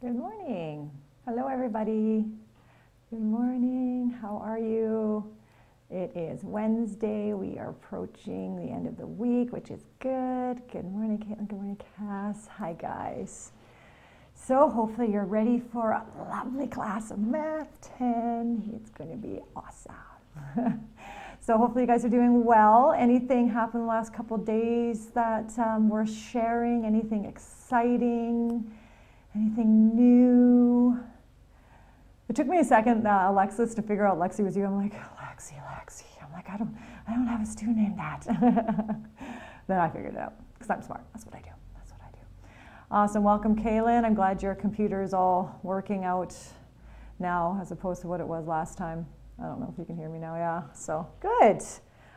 Good morning. Hello, everybody. Good morning. How are you? It is Wednesday. We are approaching the end of the week, which is good. Good morning, Caitlin. Good morning, Cass. Hi, guys. So hopefully you're ready for a lovely class of Math 10. It's going to be awesome. So hopefully you guys are doing well. Anything happened the last couple of days that we're sharing? Anything exciting? Anything new? It took me a second, Alexis, to figure out Lexi was you. I'm like, Lexi. I'm like, I don't have a student named that. Then I figured it out because I'm smart. That's what I do. Awesome. Welcome, Kaylin. I'm glad your computer is all working out now as opposed to what it was last time. I don't know if you can hear me now. Yeah. So good.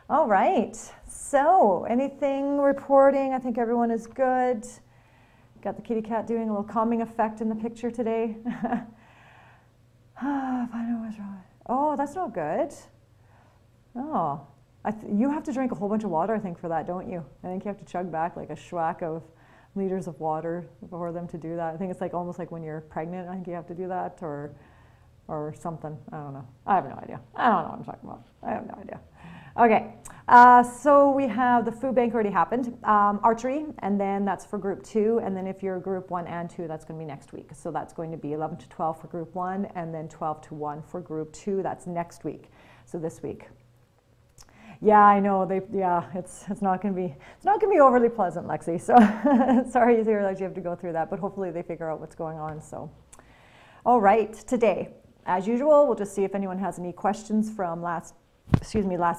All right. So anything reporting? I think everyone is good. Got the kitty cat doing a little calming effect in the picture today. I know what's wrong. Oh, that's not good. Oh, you have to drink a whole bunch of water, I think, for that, don't you? I think you have to chug back like a schwack of liters of water for them to do that. I think it's like almost like when you're pregnant. I think you have to do that, or something. I don't know. I have no idea. I don't know what I'm talking about. I have no idea. Okay, so we have the food bank already happened, archery, and then that's for group 2, and then if you're group 1 and 2, that's going to be next week. So that's going to be 11 to 12 for group 1, and then 12 to 1 for group 2. That's next week. So this week. Yeah, I know. It's not going to be overly pleasant, Lexi. So sorry to hear that you have to go through that, but hopefully they figure out what's going on. So, all right, today, as usual, we'll just see if anyone has any questions from last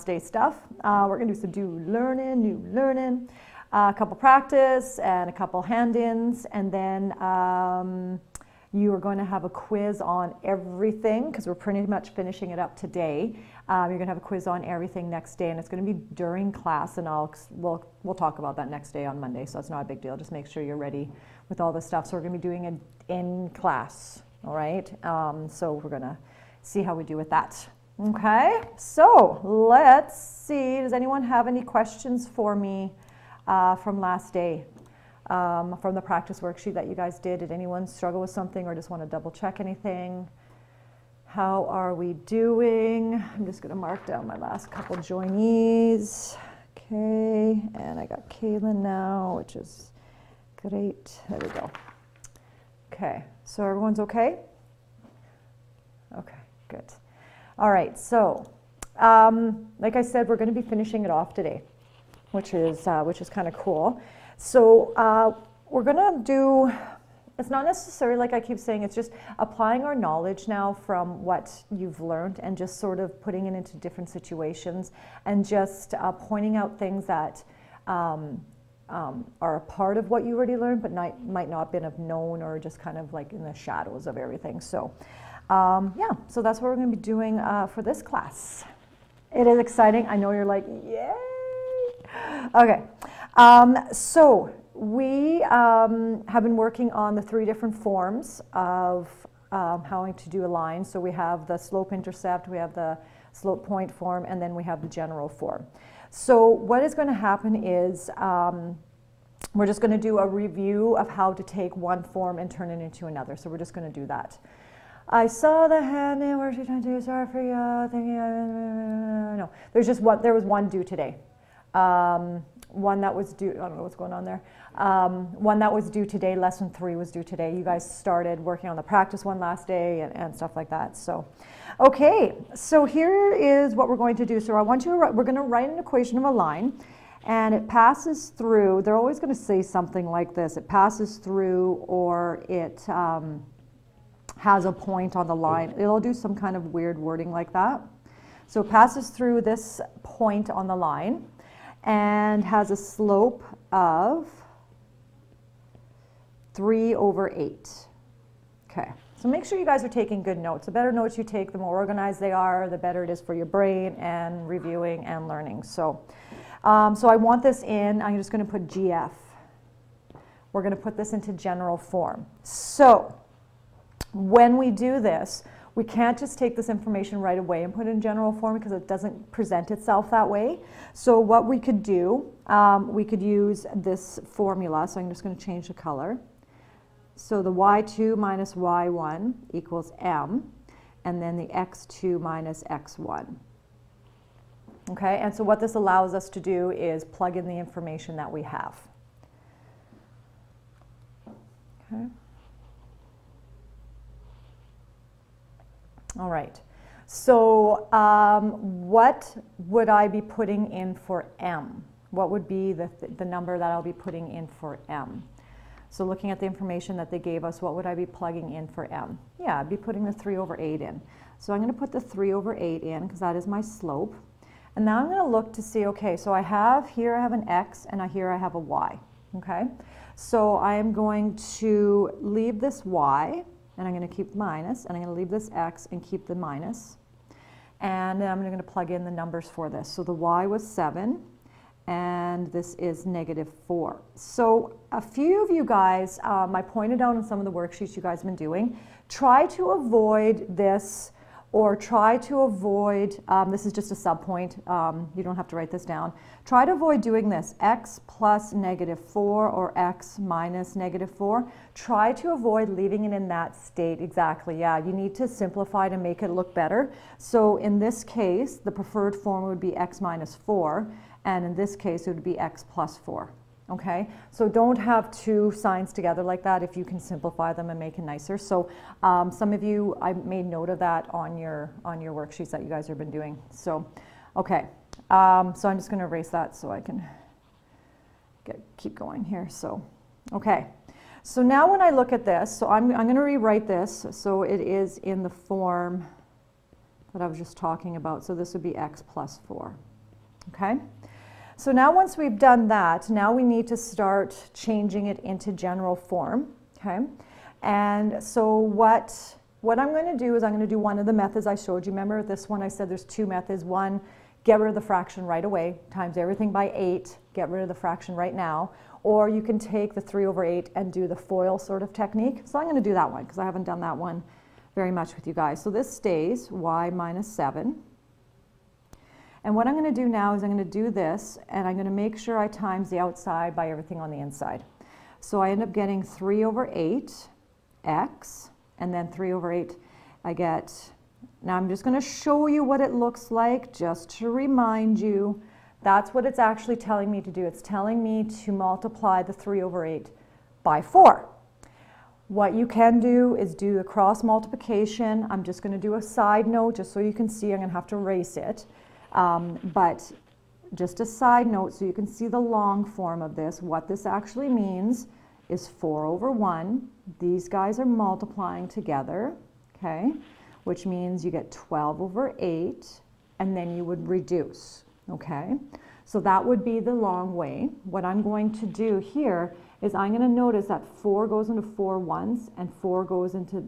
day's stuff. We're going to do some new learning, a couple practice and a couple hand-ins, and then you are going to have a quiz on everything because we're pretty much finishing it up today. You're going to have a quiz on everything next day, and it's going to be during class, and we'll talk about that next day on Monday, so it's not a big deal. Just make sure you're ready with all this stuff. So we're going to be doing it in class, all right? So we're going to see how we do with that. Okay, so let's see. Does anyone have any questions for me from last day, from the practice worksheet that you guys did? Did anyone struggle with something or just want to double check anything? How are we doing? I'm just going to mark down my last couple joinees. Okay, and I got Kaylin now, which is great. There we go. Okay, so everyone's okay? Okay, good. All right, so like I said, we're going to be finishing it off today, which is kind of cool. So we're going to do, it's not necessarily like I keep saying, it's just applying our knowledge now from what you've learned and just sort of putting it into different situations and just pointing out things that are a part of what you already learned but might not have known or just kind of like in the shadows of everything. So. Yeah, so that's what we're going to be doing for this class. It is exciting. I know you're like, yay! Okay, so we have been working on the 3 different forms of how to do a line. So we have the slope-intercept, we have the slope point form, and then we have the general form. So what is going to happen is we're just going to do a review of how to take one form and turn it into another. So we're just going to do that. I saw the hand in where she's trying to do, sorry for you, thinking, no. There was one due today. One that was due, I don't know what's going on there. One that was due today, lesson 3 was due today. You guys started working on the practice one last day and stuff like that. So, okay, so here is what we're going to do. So we're going to write an equation of a line, and it passes through, they're always going to say something like this. It passes through, or it, has a point on the line. It'll do some kind of weird wording like that. So it passes through this point on the line and has a slope of 3/8. Okay, so make sure you guys are taking good notes. The better notes you take, the more organized they are, the better it is for your brain and reviewing and learning. So, so I want this in, I'm just going to put GF. We're going to put this into general form. So, when we do this, we can't just take this information right away and put it in general form because it doesn't present itself that way. So what we could do, we could use this formula. So I'm just going to change the color. So the y2 minus y1 equals m, and then the x2 minus x1. Okay, and so what this allows us to do is plug in the information that we have. Okay. All right. So what would I be putting in for m? What would be the number that I'll be putting in for m? So looking at the information that they gave us, what would I be plugging in for m? Yeah, I'd be putting the 3 over 8 in. So I'm going to put the 3 over 8 in because that is my slope. And now I'm going to look to see, okay, so I have an x and here I have a y. Okay, so I am going to leave this y and I'm going to keep minus, and I'm going to leave this x and keep the minus. And then I'm going to plug in the numbers for this. So the y was 7. And this is -4. So a few of you guys, I pointed out in some of the worksheets you guys have been doing, try to avoid this, or try to avoid, this is just a subpoint, you don't have to write this down. Try to avoid doing this, x plus -4 or x minus -4. Try to avoid leaving it in that state exactly. Yeah, you need to simplify to make it look better. So in this case, the preferred form would be x minus 4. And in this case, it would be x plus 4, okay? So don't have two signs together like that if you can simplify them and make it nicer. So some of you, I made note of that on your worksheets that you guys have been doing. So, okay, so I'm just going to erase that so I can keep going here. So, okay, so now when I look at this, so I'm going to rewrite this so it is in the form that I was just talking about. So this would be x plus 4, okay? So now once we've done that, now we need to start changing it into general form, okay? And so what I'm going to do is I'm going to do one of the methods I showed you. Remember this one I said there's two methods. One, get rid of the fraction right away, times everything by 8, get rid of the fraction right now. Or you can take the 3 over 8 and do the FOIL sort of technique. So I'm going to do that one because I haven't done that one very much with you guys. So this stays y minus 7. And what I'm going to do now is I'm going to do this, and I'm going to make sure I times the outside by everything on the inside. So I end up getting 3 over 8 x, and then 3 over 8 I get. Now I'm just going to show you what it looks like just to remind you. That's what it's actually telling me to do. It's telling me to multiply the 3 over 8 by 4. What you can do is do the cross multiplication. I'm just going to do a side note just so you can see. I'm going to have to erase it. But just a side note so you can see the long form of this. What this actually means is 4 over 1. These guys are multiplying together, okay, which means you get 12 over 8, and then you would reduce, okay? So that would be the long way. What I'm going to do here is I'm going to notice that 4 goes into 4 once, and 4 goes into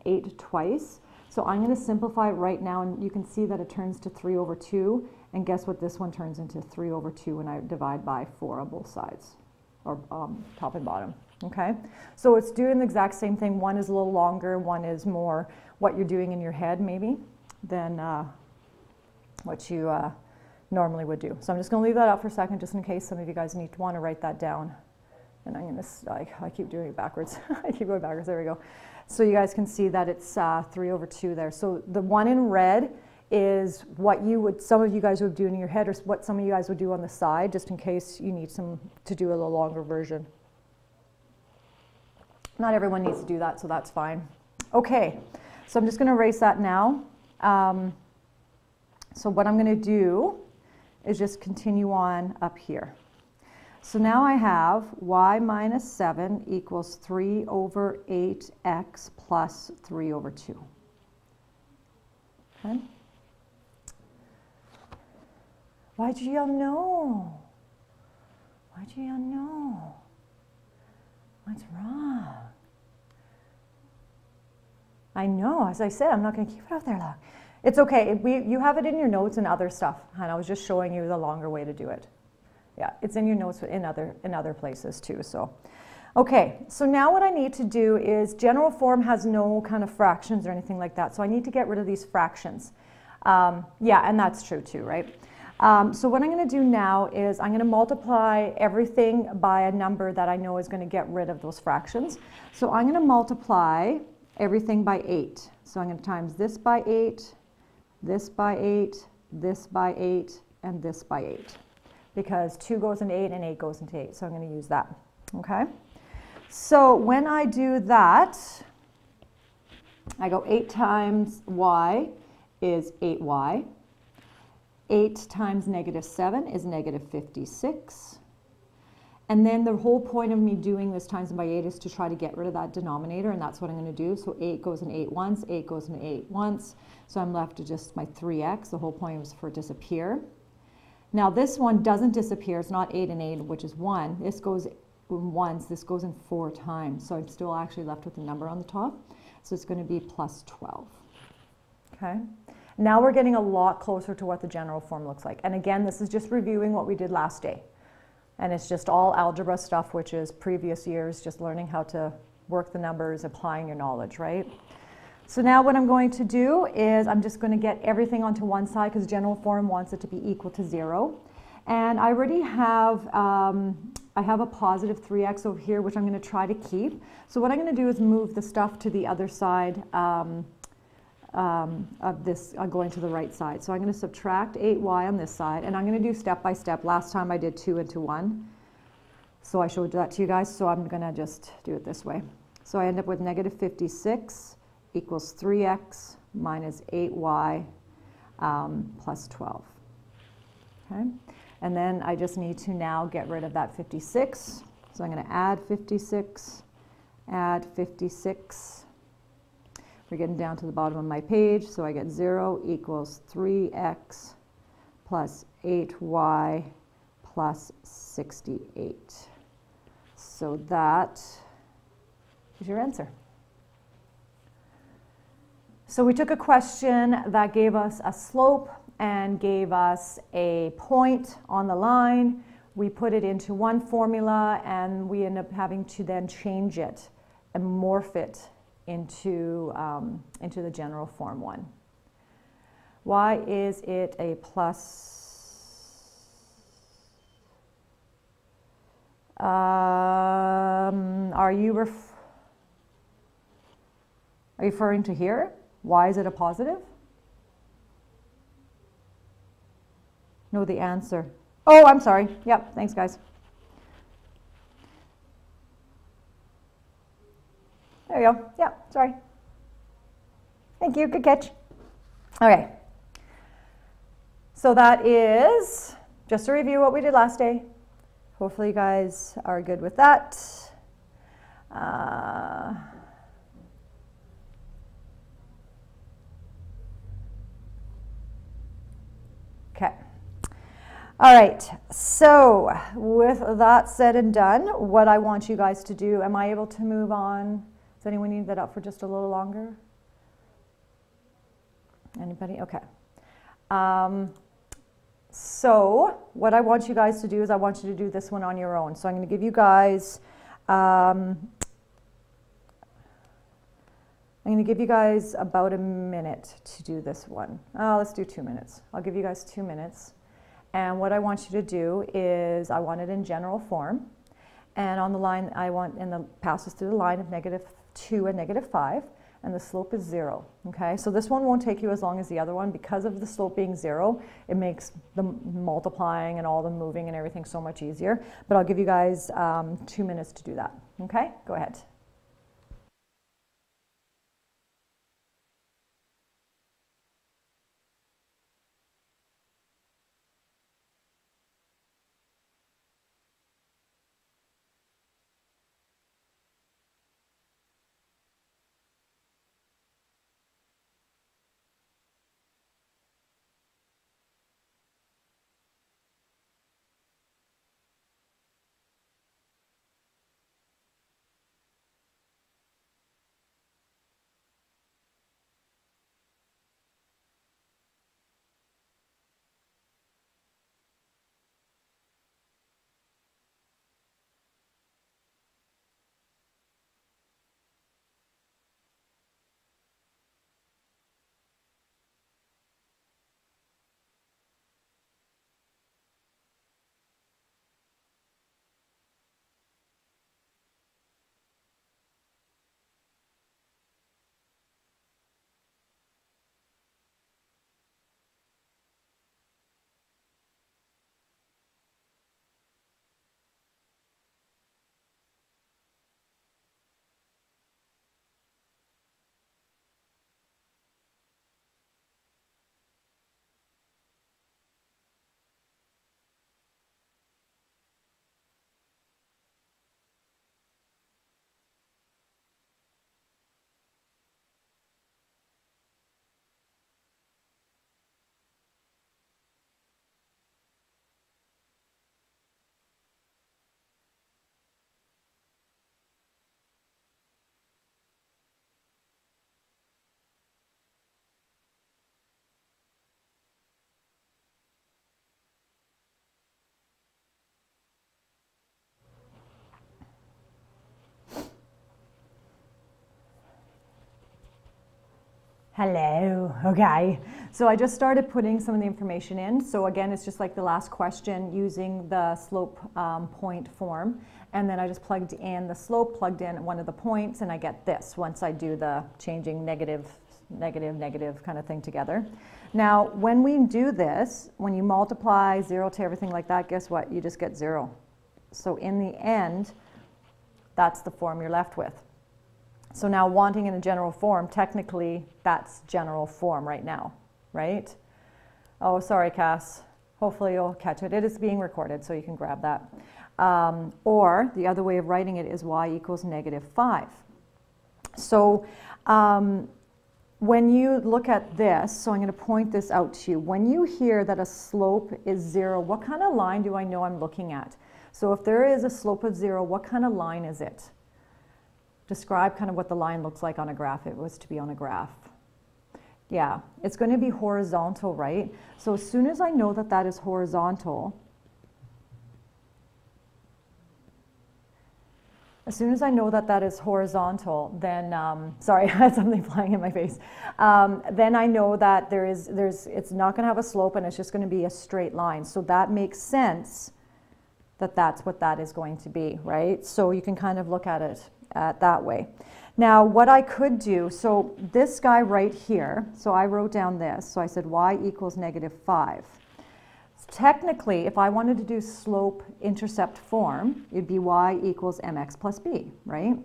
8 twice. So I'm going to simplify it right now, and you can see that it turns to 3 over 2. And guess what this one turns into? 3 over 2 when I divide by 4 on both sides, or top and bottom. Okay? So it's doing the exact same thing. One is a little longer, one is more what you're doing in your head maybe than what you normally would do. So I'm just going to leave that out for a second just in case some of you guys want to write that down. And I'm going to, I keep doing it backwards. I keep going backwards. There we go. So you guys can see that it's 3 over 2 there. So the one in red is what some of you guys would do in your head, or what some of you guys would do on the side, just in case you need to do a little longer version. Not everyone needs to do that, so that's fine. Okay, so I'm just going to erase that now. So what I'm going to do is just continue on up here. So now I have y minus 7 equals 3 over 8x plus 3 over 2. Okay. Why'd you yell no? Why'd you yell no? What's wrong? I know, as I said, I'm not going to keep it out there long. It's okay. You have it in your notes and other stuff, and I was just showing you the longer way to do it. Yeah, it's in your notes in other places too. So, okay, so now what I need to do is general form has no kind of fractions or anything like that. So I need to get rid of these fractions. Yeah, and that's true too, right? So what I'm going to do now is I'm going to multiply everything by a number that I know is going to get rid of those fractions. So I'm going to multiply everything by 8. So I'm going to times this by 8, this by 8, this by 8, and this by 8. Because 2 goes into 8 and 8 goes into 8. So I'm going to use that. Okay? So when I do that, I go 8 times y is 8y. 8 times negative 7 is negative 56. And then the whole point of me doing this times by 8 is to try to get rid of that denominator, and that's what I'm going to do. So 8 goes in 8 once, 8 goes in 8 once. So I'm left to just my 3x. The whole point was for it to disappear. Now this one doesn't disappear. It's not 8 and 8, which is 1. This goes in once. This goes in 4 times. So I'm still actually left with a number on the top. So it's going to be plus 12. Okay. Now we're getting a lot closer to what the general form looks like. And again, this is just reviewing what we did last day. And it's just all algebra stuff, which is previous years, just learning how to work the numbers, applying your knowledge, right? So now what I'm going to do is I'm just going to get everything onto one side because general form wants it to be equal to 0. And I already have, I have a positive 3x over here, which I'm going to try to keep. So what I'm going to do is move the stuff to the other side of this, going to the right side. So I'm going to subtract 8y on this side, and I'm going to do step by step. Last time I did 2 into 1. So I showed that to you guys, so I'm going to just do it this way. So I end up with negative 56 equals 3x minus 8y plus 12. Okay? And then I just need to now get rid of that 56. So I'm going to add 56, add 56. We're getting down to the bottom of my page, so I get 0 equals 3x plus 8y plus 68. So that is your answer. So we took a question that gave us a slope and gave us a point on the line. We put it into one formula, and we end up having to then change it and morph it into the general form one. Why is it a plus? Are you referring to here? Why is it a positive? Know the answer. Oh, I'm sorry. Yep, thanks guys. There you go. Yeah, sorry. Thank you. Good catch. Okay. So that is just to review what we did last day. Hopefully you guys are good with that. Okay. All right, so with that said and done, what I want you guys to do, am I able to move on? Does anyone need that up for just a little longer? Anybody? Okay. So what I want you guys to do is I want you to do this one on your own. So I'm going to give you guys, about a minute to do this one. Oh, let's do 2 minutes. I'll give you guys 2 minutes. And what I want you to do is I want it in general form. And on the line, I want, and the passes through the line of -2 and -5. And the slope is 0, okay? So this one won't take you as long as the other one. Because of the slope being 0, it makes the multiplying and all the moving and everything so much easier. But I'll give you guys 2 minutes to do that, okay? Go ahead. Hello. Okay. So I just started putting some of the information in. So again, it's just like the last question using the slope point form. And then I just plugged in the slope, plugged in one of the points, and I get this once I do the changing negative, negative, negative kind of thing together. Now, when we do this, when you multiply 0 to everything like that, guess what? You just get 0. So in the end, that's the form you're left with. So now wanting in a general form, technically that's general form right now, right? Oh, sorry, Cass. Hopefully you'll catch it. It is being recorded, so you can grab that. Or the other way of writing it is y equals -5. So when you look at this, so I'm going to point this out to you. When you hear that a slope is 0, what kind of line do I know I'm looking at? So if there is a slope of 0, what kind of line is it? Describe kind of what the line looks like on a graph if it was to be on a graph. Yeah, it's going to be horizontal, right? So as soon as I know that that is horizontal, then, sorry, I had something flying in my face. Then I know that it's not going to have a slope and it's just going to be a straight line. So that makes sense that that's what that is going to be, right? So you can kind of look at it that way. Now, what I could do, so this guy right here, so I wrote down this. So I said y equals -5. Technically, if I wanted to do slope-intercept form, it'd be y equals mx plus b, right?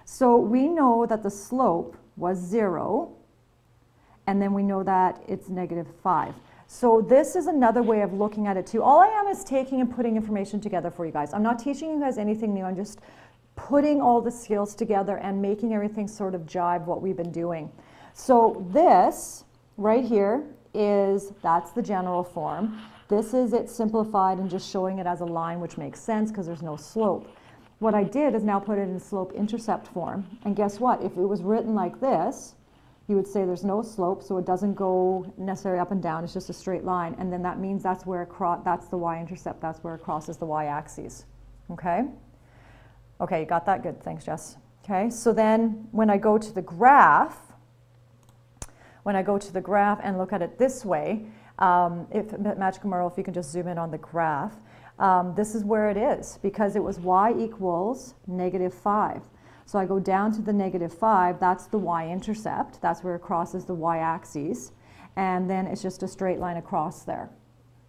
So we know that the slope was 0, and then we know that it's -5. So this is another way of looking at it too. All I am is taking and putting information together for you guys. I'm not teaching you guys anything new. I'm just putting all the skills together and making everything sort of jive what we've been doing. So this right here that's the general form. This is it simplified and just showing it as a line, which makes sense because there's no slope. What I did is now put it in slope-intercept form. And guess what? If it was written like this, you would say there's no slope, so it doesn't go necessarily up and down. It's just a straight line. And then that means that's where that's the y-intercept. That's where it crosses the y-axis. Okay? Okay, you got that? Good. Thanks, Jess. Okay, so then when I go to the graph, and look at it this way, Magic Merle, if you can just zoom in on the graph, this is where it is because it was y equals -5. So I go down to the -5, that's the y-intercept, that's where it crosses the y-axis, and then it's just a straight line across there.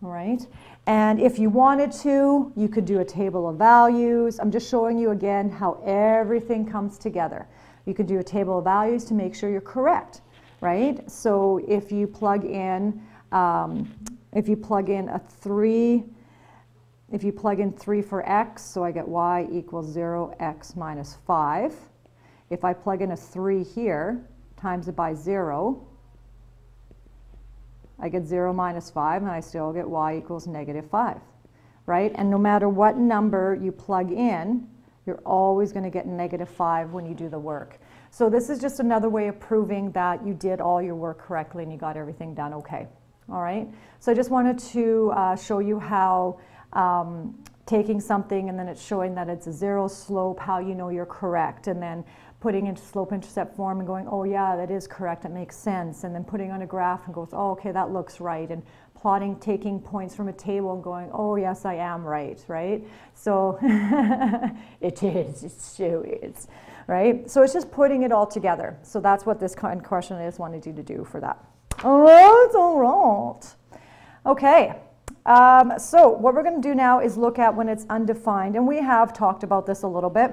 All right, and if you wanted to, you could do a table of values. I'm just showing you again how everything comes together. You could do a table of values to make sure you're correct, right? So if you plug in, if you plug in 3 for x, so I get y equals 0x minus 5. If I plug in a 3 here, times it by 0, I get 0 minus 5, and I still get y equals -5, right? And no matter what number you plug in, you're always going to get -5 when you do the work. So this is just another way of proving that you did all your work correctly and you got everything done okay. All right? So I just wanted to show you how taking something and then it's showing that it's a 0 slope, how you know you're correct, and then putting into slope-intercept form and going, oh yeah, that is correct, it makes sense, and then putting on a graph and goes, oh, okay, that looks right, and plotting, taking points from a table and going, oh yes, I am right, right? So it sure is, right? So it's just putting it all together. So that's what this kind of question is wanted you to do for that. All right. Okay. So what we're going to do now is look at when it's undefined, and we have talked about this a little bit.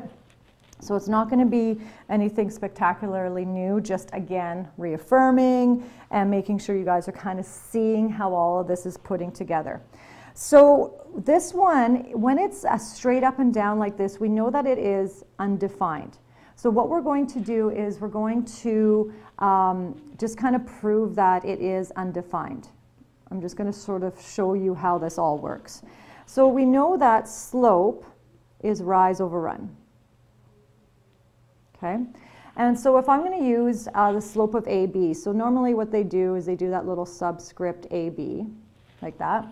So it's not going to be anything spectacularly new, just again reaffirming and making sure you guys are kind of seeing how all of this is putting together. So this one, when it's straight up and down like this, we know that it is undefined. So what we're going to do is we're going to just kind of prove that it is undefined. I'm just going to sort of show you how this all works. So we know that slope is rise over run. Okay, and so if I'm going to use the slope of AB, so normally what they do is they do that little subscript AB, like that.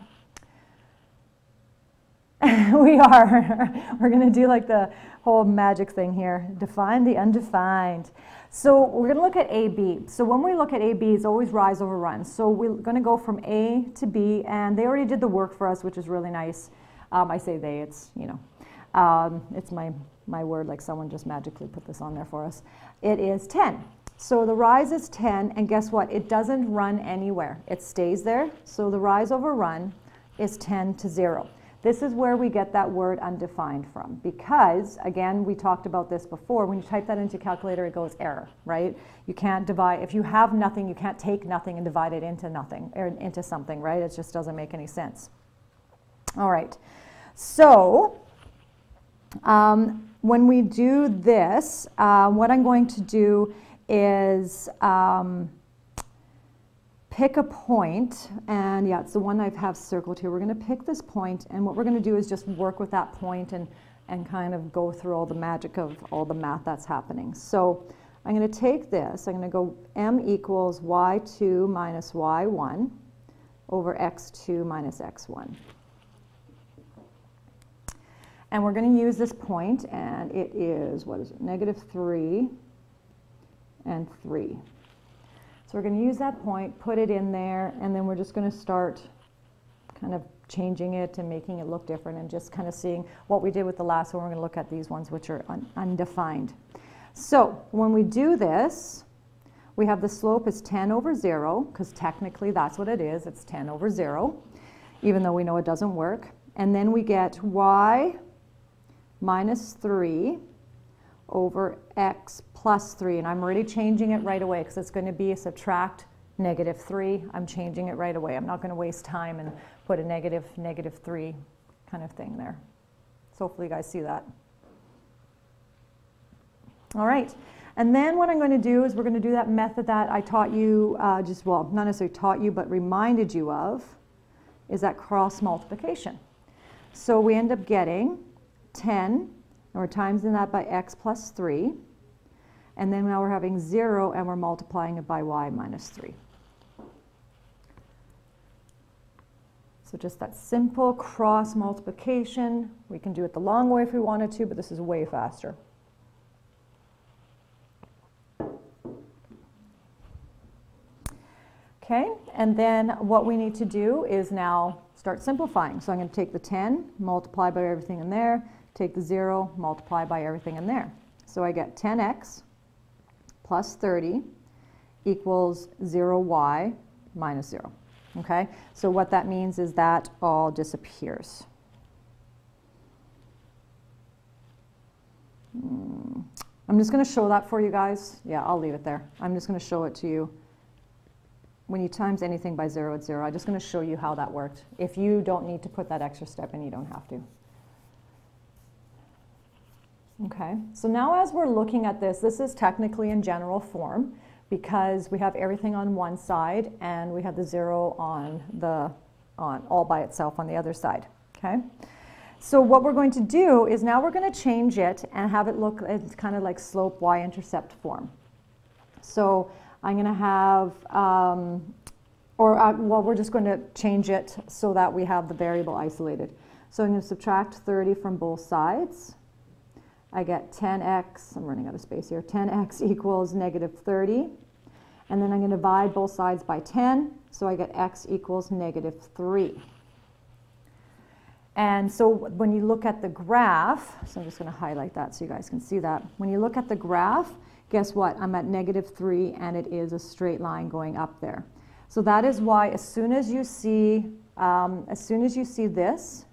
We're going to do like the whole magic thing here, define the undefined. So we're going to look at AB. So when we look at AB, it's always rise over run. So we're going to go from A to B, and they already did the work for us, which is really nice. I say they, it's, you know, it's my word, like someone just magically put this on there for us. It is 10. So the rise is 10, and guess what? It doesn't run anywhere. It stays there. So the rise over run is 10 to 0. This is where we get that word undefined from, because, again, we talked about this before. When you type that into a calculator, it goes error, right? You can't divide. If you have nothing, you can't take nothing and divide it into nothing, or into something, right? It just doesn't make any sense. All right. So when we do this, what I'm going to do is pick a point, and yeah, it's the one I have circled here. We're going to pick this point, and what we're going to do is just work with that point and kind of go through all the magic of all the math that's happening. So I'm going to take this, I'm going to go m equals y2 minus y1 over x2 minus x1. And we're going to use this point, and it is, what is it, -3 and 3. So we're going to use that point, put it in there, and then we're just going to start kind of changing it and making it look different and just kind of seeing what we did with the last one. We're going to look at these ones which are undefined. So when we do this, we have the slope is 10 over 0, because technically that's what it is. It's 10 over 0, even though we know it doesn't work. And then we get y minus 3 over x plus 3, and I'm already changing it right away because it's going to be a subtract -3. I'm changing it right away. I'm not going to waste time and put a -3 kind of thing there. So hopefully you guys see that. All right, and then what I'm going to do is we're going to do that method that I taught you, well, not necessarily taught you, but reminded you of, is that cross multiplication. So we end up getting 10, and we're timesing that by x plus 3. And then now we're having 0, and we're multiplying it by y minus 3. So just that simple cross multiplication. We can do it the long way if we wanted to, but this is way faster. Okay, and then what we need to do is now start simplifying. So I'm going to take the 10, multiply by everything in there, take the 0, multiply by everything in there. So I get 10x plus 30 equals 0y minus 0. Okay, so what that means is that all disappears. I'm just going to show that for you guys. Yeah, I'll leave it there. I'm just going to show it to you. When you times anything by 0, it's 0. I'm just going to show you how that worked. If you don't need to put that extra step in, you don't have to. Okay, so now as we're looking at this, this is technically in general form because we have everything on one side and we have the 0 on all by itself on the other side. Okay, so what we're going to do is now we're going to change it and have it look, it's kind of like slope y-intercept form. So I'm going to have, well, we're just going to change it so that we have the variable isolated. So I'm going to subtract 30 from both sides. I get 10x, I'm running out of space here, 10x equals -30. And then I'm going to divide both sides by 10, so I get x equals -3. And so when you look at the graph, so I'm just going to highlight that so you guys can see that. When you look at the graph, guess what? I'm at -3, and it is a straight line going up there. So that is why as soon as you see this,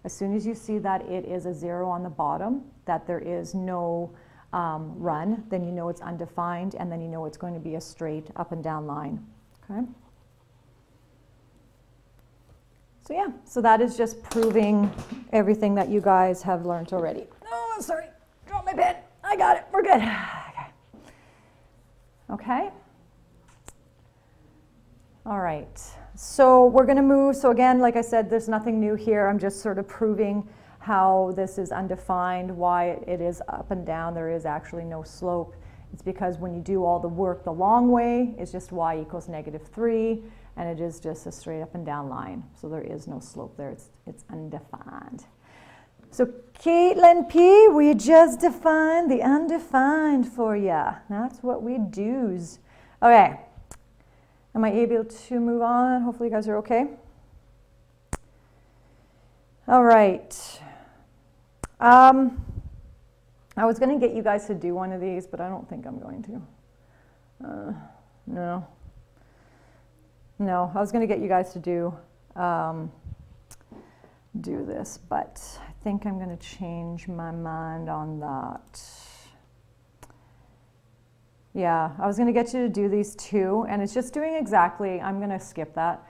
as soon as you see that it is a 0 on the bottom, that there is no run, then you know it's undefined, and then you know it's going to be a straight up and down line. Okay. So yeah, so that is just proving everything that you guys have learned already. Oh, sorry, dropped my pen. I got it. We're good. Okay. Okay. All right. So we're going to move. So again, like I said, there's nothing new here. I'm just sort of proving how this is undefined, why it is up and down. There is actually no slope. It's because when you do all the work the long way, it's just y equals -3, and it is just a straight up and down line. So there is no slope there. It's undefined. So Caitlin P, we just defined the undefined for ya. That's what we do's. Okay. Am I able to move on? Hopefully you guys are okay. All right. I was going to get you guys to do one of these, but I don't think I'm going to. No. No, I was going to get you guys to do this, but I think I'm going to change my mind on that. Yeah, I was going to get you to do these two, and it's just doing exactly, I'm going to skip that.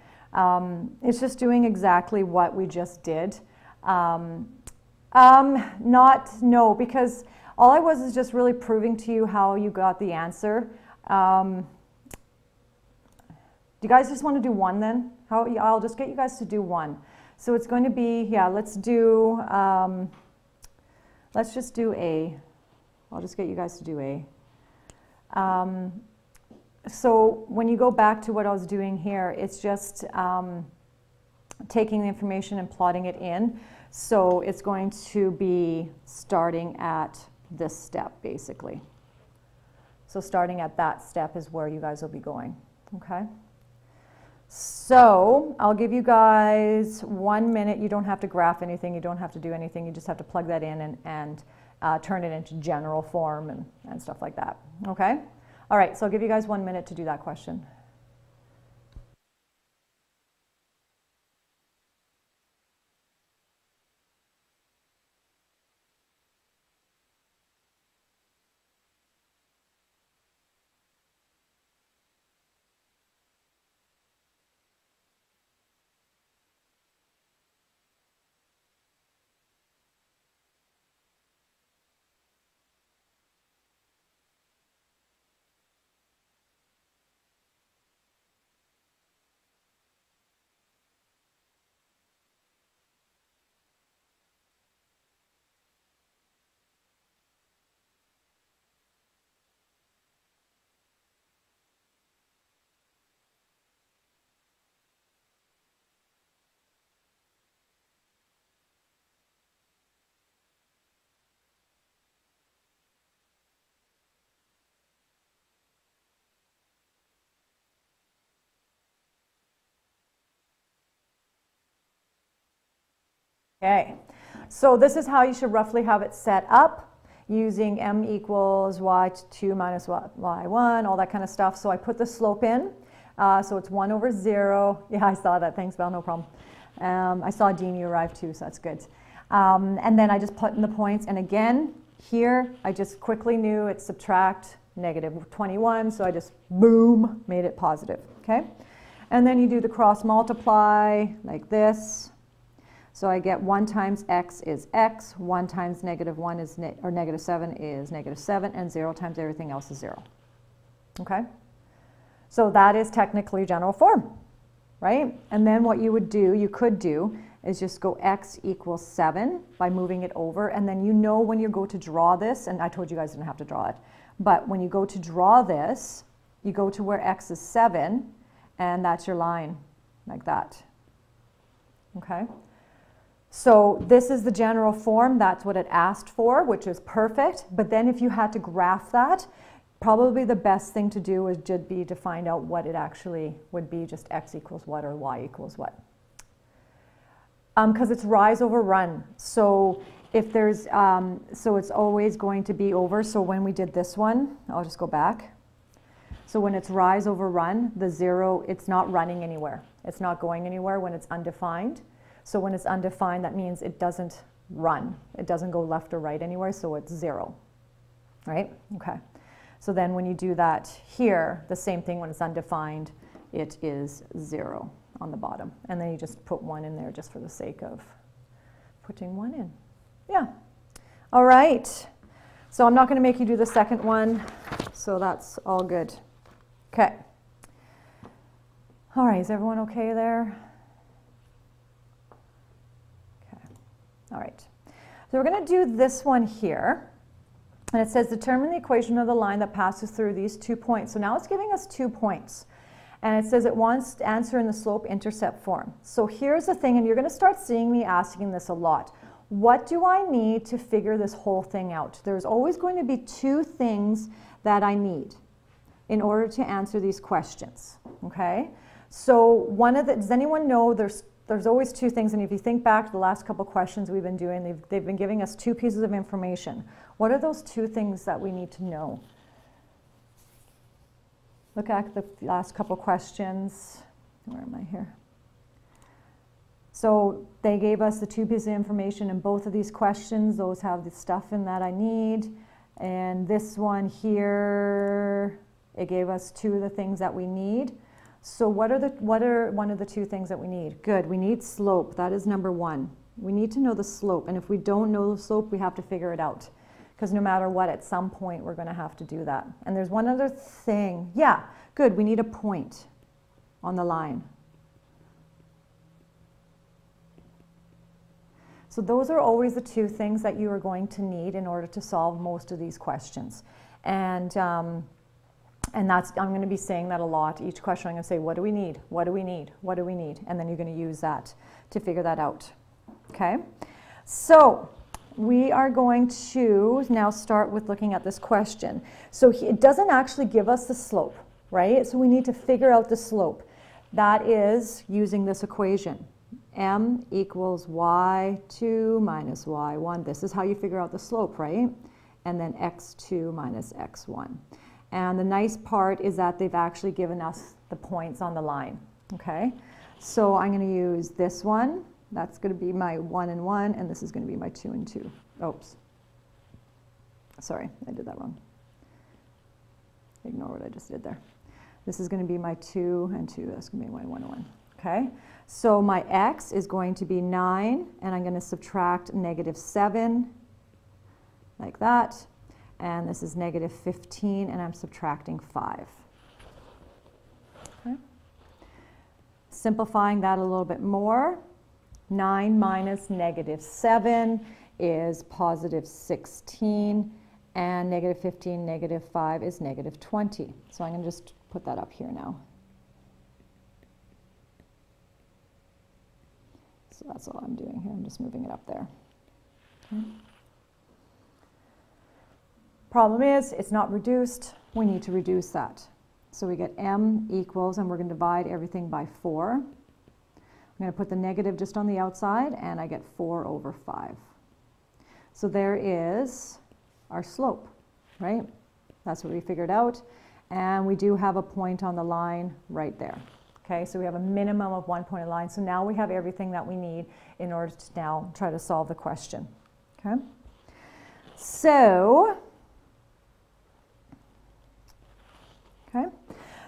It's just doing exactly what we just did. No, because all I was is just really proving to you how you got the answer. Do you guys just want to do one then? I'll just get you guys to do one. So it's going to be, yeah, let's just do A. I'll just get you guys to do A. So when you go back to what I was doing here, it's just taking the information and plotting it in. So it's going to be starting at this step, basically. So starting at that step is where you guys will be going, okay? So I'll give you guys 1 minute. You don't have to graph anything. You don't have to do anything. You just have to plug that in and turn it into general form and stuff like that, okay? All right, so I'll give you guys 1 minute to do that question. Okay, so this is how you should roughly have it set up using m equals y2 minus y1, all that kind of stuff. So I put the slope in, so it's 1 over 0. Yeah, I saw that. Thanks, Belle, no problem. I saw Dean, you arrived too, so that's good. And then I just put in the points, and again, here, I just quickly knew it's subtract negative 21, so I just, boom, made it positive, okay? And then you do the cross multiply like this. So I get 1 times x is x, 1 times negative 1 is, or negative 7 is negative 7, and 0 times everything else is 0. Okay? So that is technically general form, right? And then what you could do, is just go x equals 7 by moving it over, and then you know when you go to draw this, and I told you guys didn't have to draw it, but when you go to draw this, you go to where x is 7, and that's your line, like that. Okay? So this is the general form, that's what it asked for, which is perfect. But then if you had to graph that, probably the best thing to do would be to find out what it actually would be, just x equals what or y equals what. Because it's rise over run. So if there's, so it's always going to be over. So when we did this one, I'll just go back. So when it's rise over run, the 0, it's not running anywhere. It's not going anywhere when it's undefined. So when it's undefined, that means it doesn't run. It doesn't go left or right anywhere, so it's 0, right? Okay. So then when you do that here, the same thing when it's undefined, it is 0 on the bottom. And then you just put 1 in there just for the sake of putting 1 in. Yeah. All right. So I'm not going to make you do the second one, so that's all good. Okay. All right, is everyone okay there? All right, so we're going to do this one here, and it says determine the equation of the line that passes through these 2 points. So now it's giving us 2 points, and it says it wants to answer in the slope-intercept form. So here's the thing, and you're going to start seeing me asking this a lot. what do I need to figure this whole thing out? There's always going to be two things that I need in order to answer these questions, okay? So does anyone know there's always two things, and if you think back to the last couple questions we've been doing, they've been giving us two pieces of information. What are those two things that we need to know? Look at the last couple questions. Where am I here? So they gave us the two pieces of information in both of these questions. Those have the stuff in that I need. And this one here, it gave us two of the things that we need. So what are one of the two things that we need? Good, we need slope. That is number one. We need to know the slope. And if we don't know the slope, we have to figure it out. Because no matter what, at some point, we're going to have to do that. And there's one other thing. Yeah, good, we need a point on the line. So those are always the two things that you are going to need in order to solve most of these questions. And I'm going to be saying that a lot. Each question I'm going to say, what do we need? What do we need? What do we need? And then you're going to use that to figure that out. Okay? So we are going to now start with looking at this question. So it doesn't actually give us the slope, right? So we need to figure out the slope. That is using this equation. M equals y2 minus y1. This is how you figure out the slope, right? And then x2 minus x1. And the nice part is that they've actually given us the points on the line, okay? So I'm going to use this one. That's going to be my 1 and 1, and this is going to be my 2 and 2. Oops. Sorry, I did that wrong. Ignore what I just did there. This is going to be my 2 and 2. That's going to be my 1 and 1, okay? So my x is going to be 9, and I'm going to subtract negative 7, like that. And this is negative 15, and I'm subtracting 5. Okay. Simplifying that a little bit more, 9 minus negative 7 is positive 16, and negative 15, negative 5 is negative 20. So I'm going to just put that up here now. So that's all I'm doing here. I'm just moving it up there. Okay. Problem is, it's not reduced. We need to reduce that. So we get m equals, and we're going to divide everything by 4. I'm going to put the negative just on the outside, and I get 4 over 5. So there is our slope, right? That's what we figured out. And we do have a point on the line right there. Okay, so we have a minimum of 1 point on the line. So now we have everything that we need in order to now try to solve the question. Okay?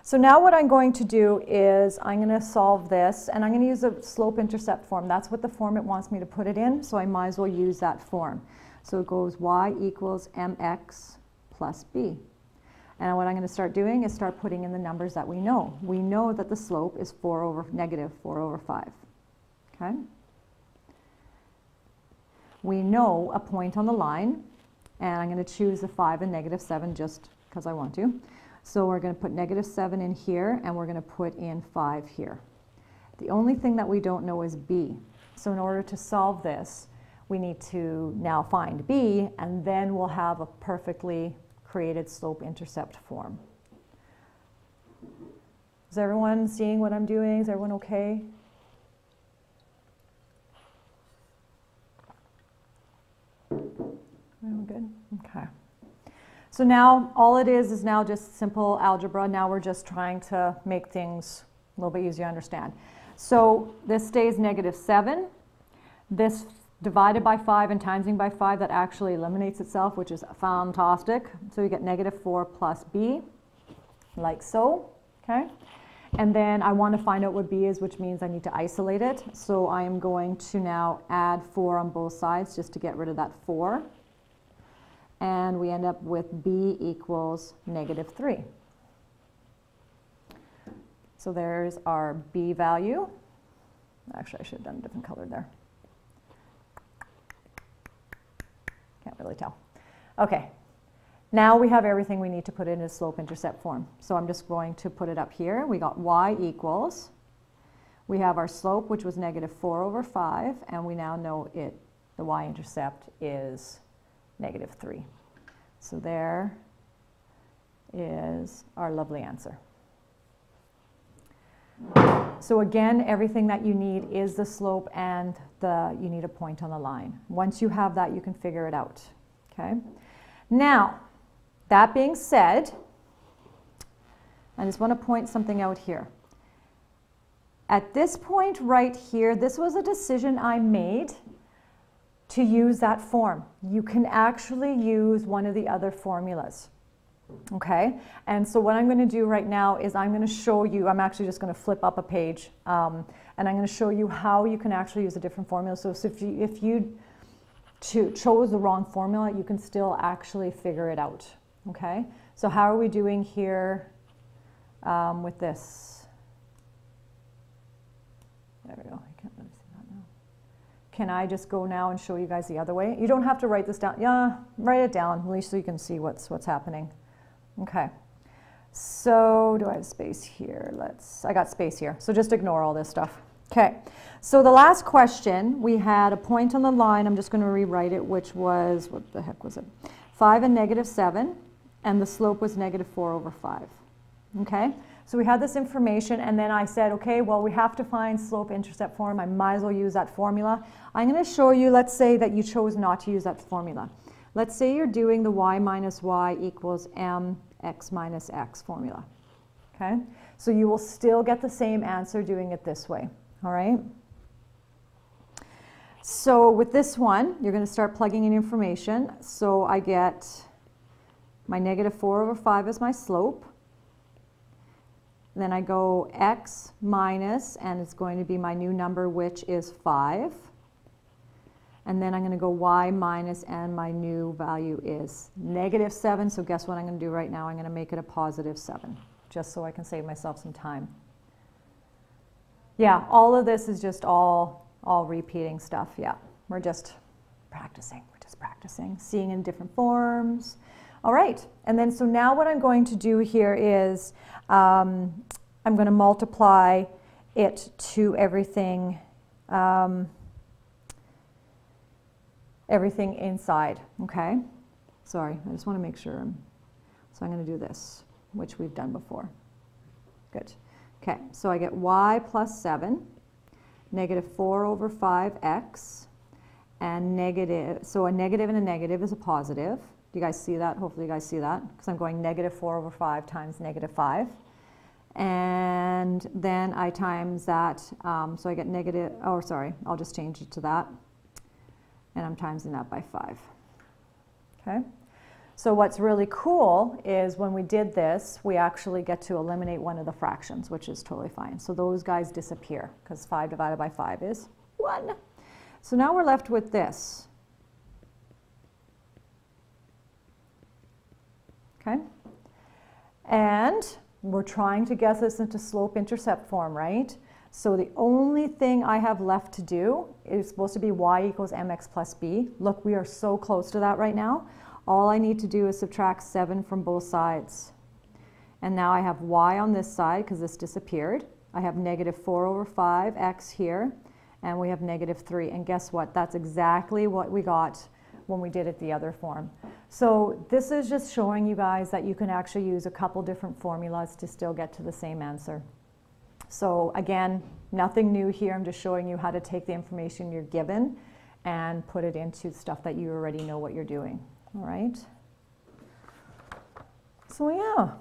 So now what I'm going to do is I'm going to solve this, and I'm going to use a slope-intercept form. That's what the form it wants me to put it in, so I might as well use that form. So it goes y equals mx plus b. And what I'm going to start doing is start putting in the numbers that we know. We know that the slope is negative 4 over 5. Okay? We know a point on the line, and I'm going to choose the 5 and negative 7 just because I want to. So we're going to put negative 7 in here, and we're going to put in 5 here. The only thing that we don't know is b. So in order to solve this, we need to now find b, and then we'll have a perfectly created slope-intercept form. Is everyone seeing what I'm doing? Is everyone okay? Everyone good? Okay. So now all it is now just simple algebra. Now we're just trying to make things a little bit easier to understand. So this stays negative 7. This divided by 5 and timesing by 5, that actually eliminates itself, which is fantastic. So you get negative 4 plus b, like so. Okay? And then I want to find out what b is, which means I need to isolate it. So I am going to now add 4 on both sides just to get rid of that 4. And we end up with b equals negative 3. So there's our b value. Actually, I should have done a different color there. Can't really tell. Okay, now we have everything we need to put in a slope-intercept form. So I'm just going to put it up here. We got y equals, we have our slope, which was negative 4 over 5, and we now know it the y-intercept is -3. So there is our lovely answer. So again, everything that you need is the slope and you need a point on the line. Once you have that, you can figure it out. Okay. Now, that being said, I just want to point something out here. At this point right here, this was a decision I made to use that form. You can actually use one of the other formulas. Okay, and so what I'm going to do right now is I'm going to show you, I'm actually just going to flip up a page, and I'm going to show you how you can actually use a different formula. So if you chose the wrong formula, you can still actually figure it out. Okay, so how are we doing here with this? There we go. I can't really see that now. Can I just go now and show you guys the other way? You don't have to write this down. Yeah, write it down, at least so you can see what's happening. Okay, so do I have space here? I got space here, so just ignore all this stuff. Okay, so the last question, we had a point on the line, I'm just going to rewrite it, which was, what the heck was it? 5 and -7, and the slope was -4/5. Okay, so we had this information, and then I said, okay, well, we have to find slope-intercept form. I might as well use that formula. I'm going to show you, let's say that you chose not to use that formula. Let's say you're doing the y minus y equals mx minus x formula. Okay, so you will still get the same answer doing it this way. All right. So with this one, you're going to start plugging in information. So I get my -4/5 as my slope. Then I go x minus, and it's going to be my new number, which is 5. And then I'm going to go y minus, and my new value is -7. So guess what I'm going to do right now? I'm going to make it a +7, just so I can save myself some time. Yeah, all of this is just all repeating stuff. Yeah, we're just practicing. We're just practicing, seeing in different forms. All right, and then so now what I'm going to do here is I'm going to multiply it to everything. Everything inside, okay? Sorry, I just want to make sure. So I'm going to do this, which we've done before. Good. Okay, so I get y plus 7, -4/5x, and so a negative and a negative is a positive. Do you guys see that? Hopefully you guys see that, because I'm going -4/5 times -5. And then I times that, so I get I'll just change it to that. And I'm timesing that by 5. Okay? So what's really cool is when we did this, we actually get to eliminate one of the fractions, which is totally fine. So those guys disappear, because 5 divided by 5 is 1. So now we're left with this. Okay? And we're trying to get this into slope-intercept form, right? So the only thing I have left to do is supposed to be y equals mx plus b. Look, we are so close to that right now. All I need to do is subtract 7 from both sides. And now I have y on this side, because this disappeared. I have -4/5x here, and we have -3. And guess what? That's exactly what we got when we did it the other form. So this is just showing you guys that you can actually use a couple different formulas to still get to the same answer. So again, nothing new here. I'm just showing you how to take the information you're given and put it into stuff that you already know what you're doing. All right. So yeah.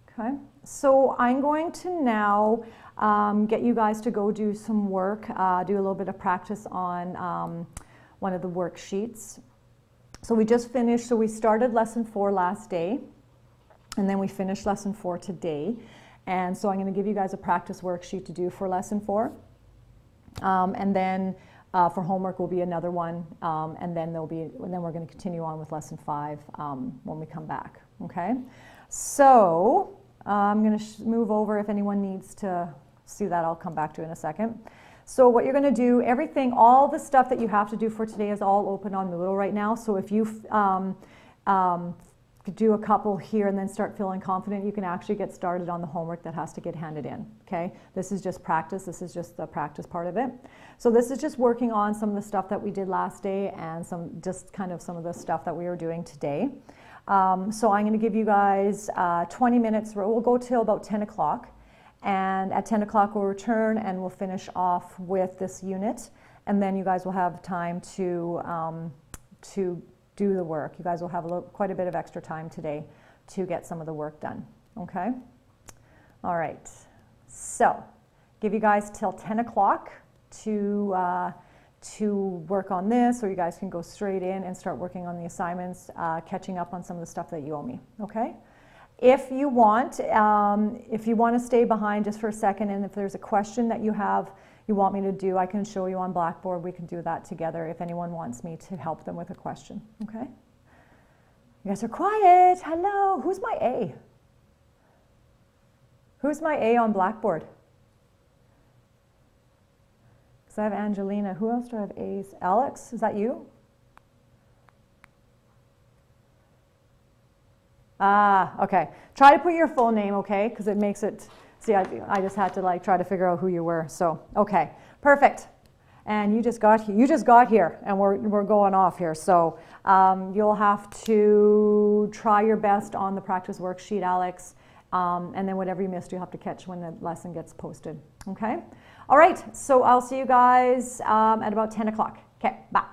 Okay. So I'm going to now get you guys to go do some work, do a little bit of practice on one of the worksheets. So we just finished, so we started lesson 4 last day, and then we finished lesson 4 today. And so I'm going to give you guys a practice worksheet to do for lesson 4. And then for homework will be another one, and then we're going to continue on with lesson 5 when we come back. Okay? So I'm going to move over. If anyone needs to see that, I'll come back to it in a second. So what you're going to do, all the stuff that you have to do for today is all open on Moodle right now. So if you do a couple here and then start feeling confident, you can actually get started on the homework that has to get handed in, okay? This is just practice. This is just the practice part of it. So this is just working on some of the stuff that we did last day and just kind of some of the stuff that we were doing today. So I'm going to give you guys 20 minutes. We'll go till about 10 o'clock. And at 10 o'clock we'll return and we'll finish off with this unit. And then you guys will have time to do the work. You guys will have quite a bit of extra time today to get some of the work done, okay? All right, so give you guys till 10 o'clock to work on this, or you guys can go straight in and start working on the assignments, catching up on some of the stuff that you owe me, okay? If you want to stay behind just for a second, and if there's a question that you want me to do, I can show you on Blackboard. We can do that together if anyone wants me to help them with a question, okay? You guys are quiet. Hello. Who's my A? Who's my A on Blackboard? Because I have Angelina. Who else do I have A's? Alex, is that you? Ah, okay. Try to put your full name, okay? Because it makes it... See, I just had to try to figure out who you were. So, okay, perfect. And you just got here, and we're going off here. So you'll have to try your best on the practice worksheet, Alex, and then whatever you missed, you have to catch when the lesson gets posted. Okay. All right. So I'll see you guys at about 10 o'clock. Okay. Bye.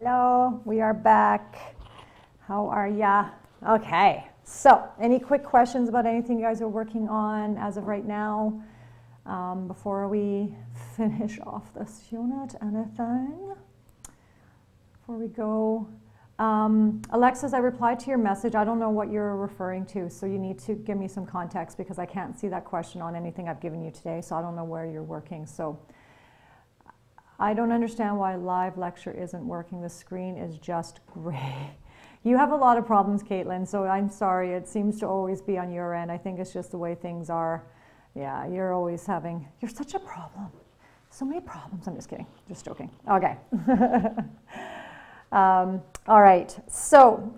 Hello, we are back. How are ya? Okay, so any quick questions about anything you guys are working on as of right now before we finish off this unit? Anything before we go? Alexis, I replied to your message. I don't know what you're referring to, so you need to give me some context because I can't see that question on anything I've given you today, so I don't know where you're working. So I don't understand why live lecture isn't working. The screen is just gray. You have a lot of problems, Caitlin, so I'm sorry. It seems to always be on your end. I think it's just the way things are. Yeah, you're always having, you're such a problem. So many problems. I'm just kidding. Just joking. Okay. All right. So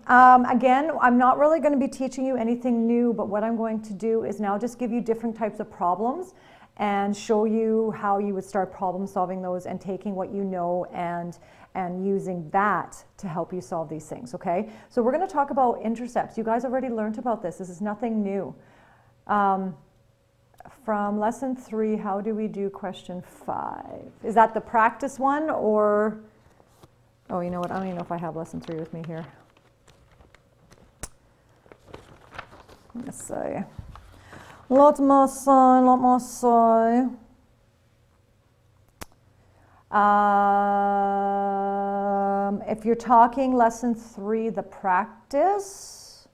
again, I'm not really going to be teaching you anything new, but what I'm going to do is now just give you different types of problems and show you how you would start problem solving those and taking what you know and using that to help you solve these things, okay? So we're going to talk about intercepts. You guys already learned about this. This is nothing new. From lesson 3, how do we do question 5? Is that the practice one or, oh, you know what? I don't even know if I have lesson 3 with me here. Let's see. Let me see. If you're talking lesson 3, the practice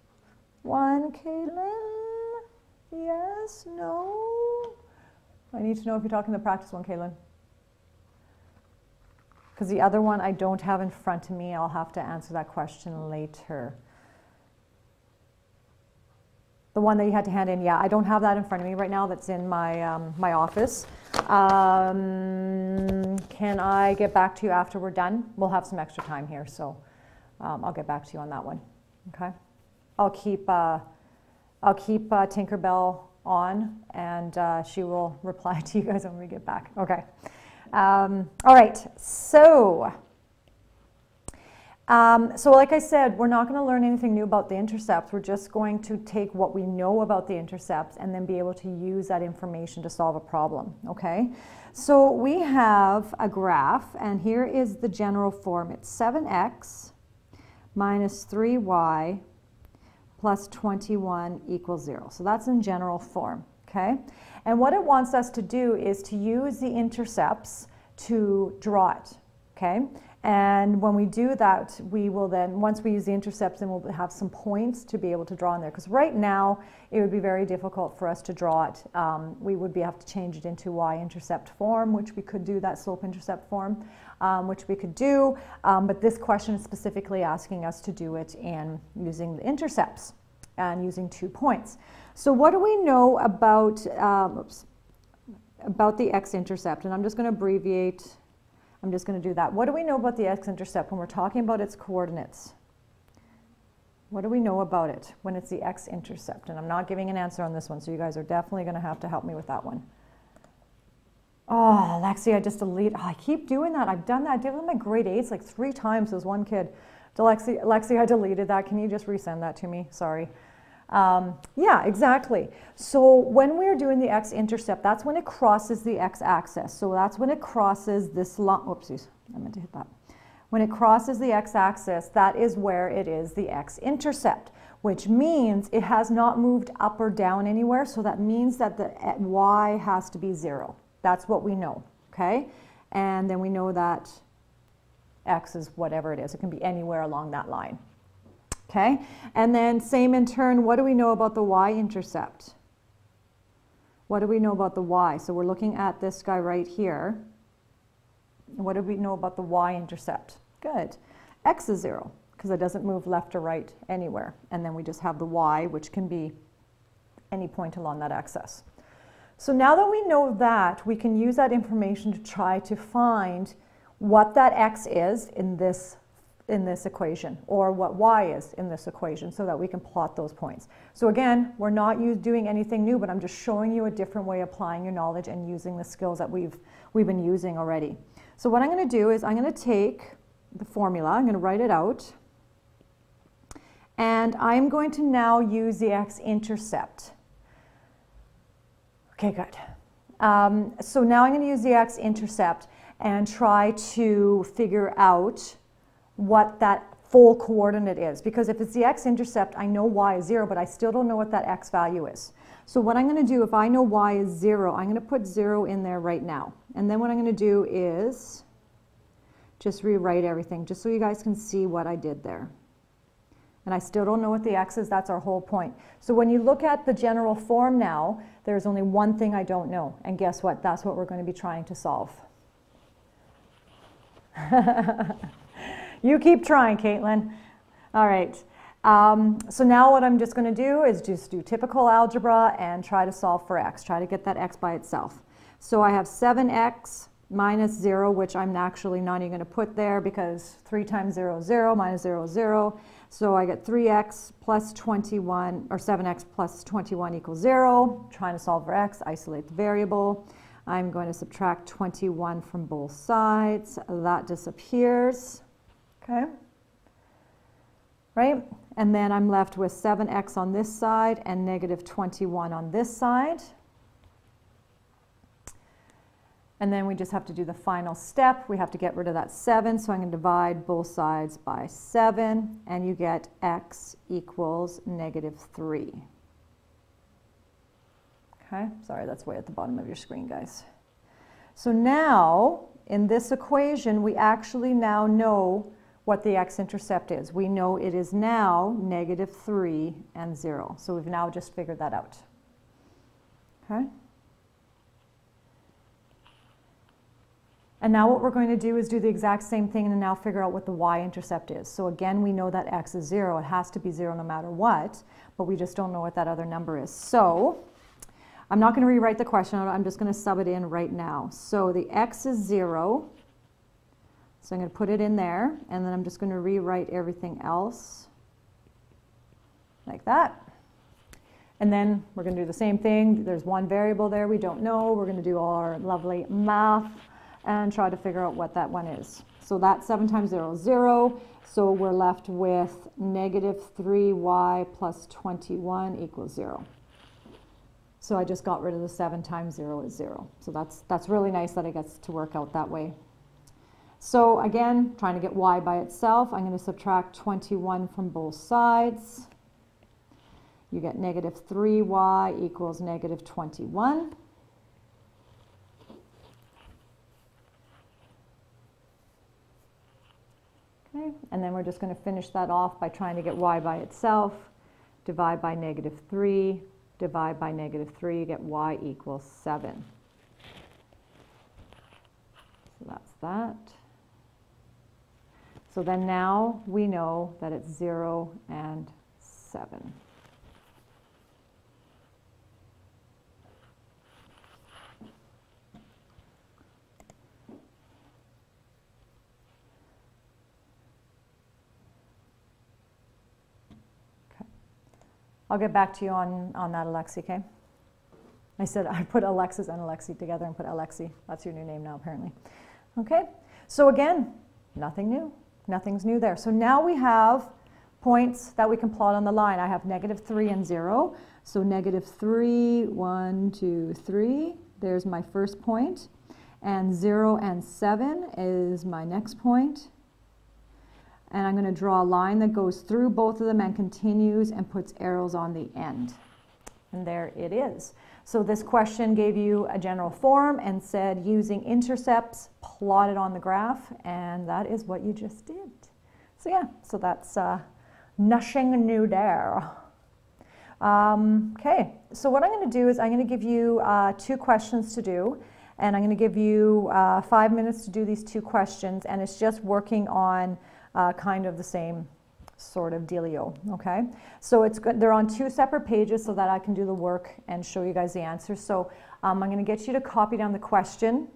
one, Caitlin? Yes, no? I need to know if you're talking the practice one, Caitlin. Because the other one I don't have in front of me. I'll have to answer that question later. The one that you had to hand in, yeah, I don't have that in front of me right now. That's in my, my office. Can I get back to you after we're done? We'll have some extra time here, so I'll get back to you on that one, okay? I'll keep Tinkerbell on, and she will reply to you guys when we get back, okay? All right, so like I said, we're not going to learn anything new about the intercepts. We're just going to take what we know about the intercepts and then be able to use that information to solve a problem, okay? So we have a graph, and here is the general form. It's 7x minus 3y plus 21 equals 0. So that's in general form, okay? And what it wants us to do is to use the intercepts to draw it, okay? And when we do that, we will then, once we use the intercepts, then we'll have some points to be able to draw in there. Because right now, it would be very difficult for us to draw it. We would have to change it into y-intercept form, which we could do, that slope-intercept form, which we could do. But this question is specifically asking us to do it in using the intercepts and using 2 points. So what do we know about, about the x-intercept? And I'm just going to abbreviate. I'm just going to do that. What do we know about the x-intercept when we're talking about its coordinates? What do we know about it when it's the x-intercept? And I'm not giving an answer on this one, so you guys are definitely going to have to help me with that one. Oh, Lexi, I just deleted. Oh, I keep doing that. I've done that. I did it with my grade 8s like 3 times as one kid. Lexi, I deleted that. Can you just resend that to me? Sorry. Yeah, exactly. So when we're doing the x-intercept, that's when it crosses the x-axis. So that's when it crosses this line. Oopsies, I meant to hit that. When it crosses the x-axis, that is where it is the x-intercept, which means it has not moved up or down anywhere. So that means that the y has to be 0. That's what we know, okay? And then we know that x is whatever it is. It can be anywhere along that line. Okay, and then same in turn, what do we know about the y-intercept? What do we know about the y? So we're looking at this guy right here. What do we know about the y-intercept? Good. X is 0, because it doesn't move left or right anywhere. And then we just have the y, which can be any point along that axis. So now that we know that, we can use that information to try to find what that x is in this equation, or what y is in this equation, so that we can plot those points. So again, we're not doing anything new, but I'm just showing you a different way of applying your knowledge and using the skills that we've been using already. So what I'm going to do is I'm going to take the formula, I'm going to write it out, and I'm going to now use the x-intercept. Okay, good. So now I'm going to use the x-intercept and try to figure out what that full coordinate is. Because if it's the x-intercept, I know y is 0, but I still don't know what that x value is. So what I'm going to do, if I know y is 0, I'm going to put 0 in there right now. And then what I'm going to do is just rewrite everything, just so you guys can see what I did there. And I still don't know what the x is. That's our whole point. So when you look at the general form now, there's only one thing I don't know. And guess what? That's what we're going to be trying to solve. You keep trying, Caitlin. All right. So now what I'm just going to do is just do typical algebra and try to solve for x. Try to get that x by itself. So I have 7x minus 0, which I'm actually not even going to put there because 3 times 0 is 0, minus 0 is 0. So I get 3x plus 21, or 7x plus 21 equals 0. Trying to solve for x, isolate the variable. I'm going to subtract 21 from both sides. That disappears. Okay. Right? And then I'm left with 7x on this side and negative 21 on this side. And then we just have to do the final step. We have to get rid of that 7, so I'm going to divide both sides by 7, and you get x equals negative 3. Okay, sorry, that's way at the bottom of your screen, guys. So now, in this equation, we actually now know what the x-intercept is. We know it is now negative 3 and 0. So we've now just figured that out. Okay? And now what we're going to do is do the exact same thing and now figure out what the y-intercept is. So again, we know that x is 0. It has to be 0 no matter what, but we just don't know what that other number is. So I'm not going to rewrite the question. I'm just going to sub it in right now. So the x is 0. So I'm going to put it in there, and then I'm just going to rewrite everything else like that. And then we're going to do the same thing. There's one variable there we don't know. We're going to do all our lovely math and try to figure out what that one is. So that 7 times 0 is 0. So we're left with negative 3y plus 21 equals 0. So I just got rid of the 7 times 0 is 0. So that's really nice that it gets to work out that way. So again, trying to get y by itself, I'm going to subtract 21 from both sides. You get negative 3y equals negative 21. Okay, and then we're just going to finish that off by trying to get y by itself. Divide by negative 3, divide by negative 3, you get y equals 7. So that's that. So then now we know that it's 0 and 7. I'll get back to you on that, Alexi, okay? I said I put Alexis and Alexi together and put Alexi. That's your new name now, apparently. Okay, so again, nothing new. Nothing's new there. So now we have points that we can plot on the line. I have negative 3 and 0. So negative 3, 1, 2, 3. There's my first point. And 0 and 7 is my next point. And I'm going to draw a line that goes through both of them and continues and puts arrows on the end. And there it is. So this question gave you a general form and said using intercepts, plot it on the graph, and that is what you just did. So yeah, so that's nothing new there. Okay, so what I'm going to do is I'm going to give you 2 questions to do, and I'm going to give you 5 minutes to do these 2 questions, and it's just working on kind of the same sort of dealio, okay? So it's good. They're on 2 separate pages so that I can do the work and show you guys the answers. So I'm going to get you to copy down the question,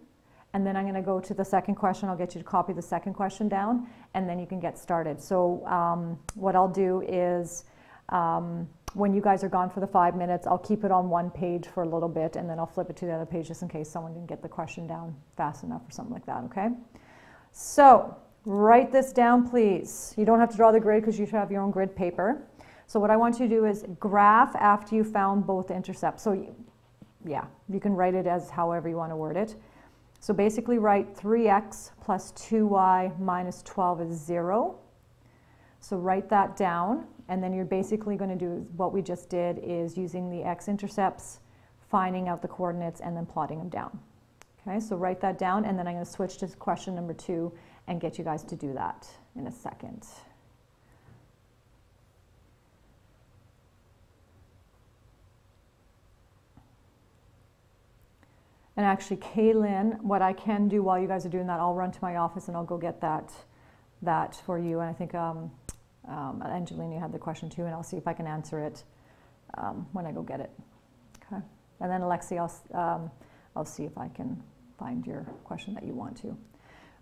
and then I'm going to go to the second question. I'll get you to copy the second question down, and then you can get started. So what I'll do is when you guys are gone for the 5 minutes, I'll keep it on one page for a little bit, and then I'll flip it to the other page just in case someone didn't get the question down fast enough or something like that, okay? So write this down, please. You don't have to draw the grid because you should have your own grid paper. So what I want you to do is graph after you found both intercepts. So yeah, you can write it as however you want to word it. So basically write 3x plus 2y minus 12 is 0. So write that down, and then you're basically going to do what we just did, is using the x-intercepts, finding out the coordinates, and then plotting them down. Okay, so write that down, and then I'm going to switch to question number 2 and get you guys to do that in a second. And actually, Kaylin, what I can do while you guys are doing that, I'll run to my office and I'll go get that for you. And I think Angelina had the question too, and I'll see if I can answer it when I go get it. Okay. And then Alexi, I'll see if I can find your question that you want to.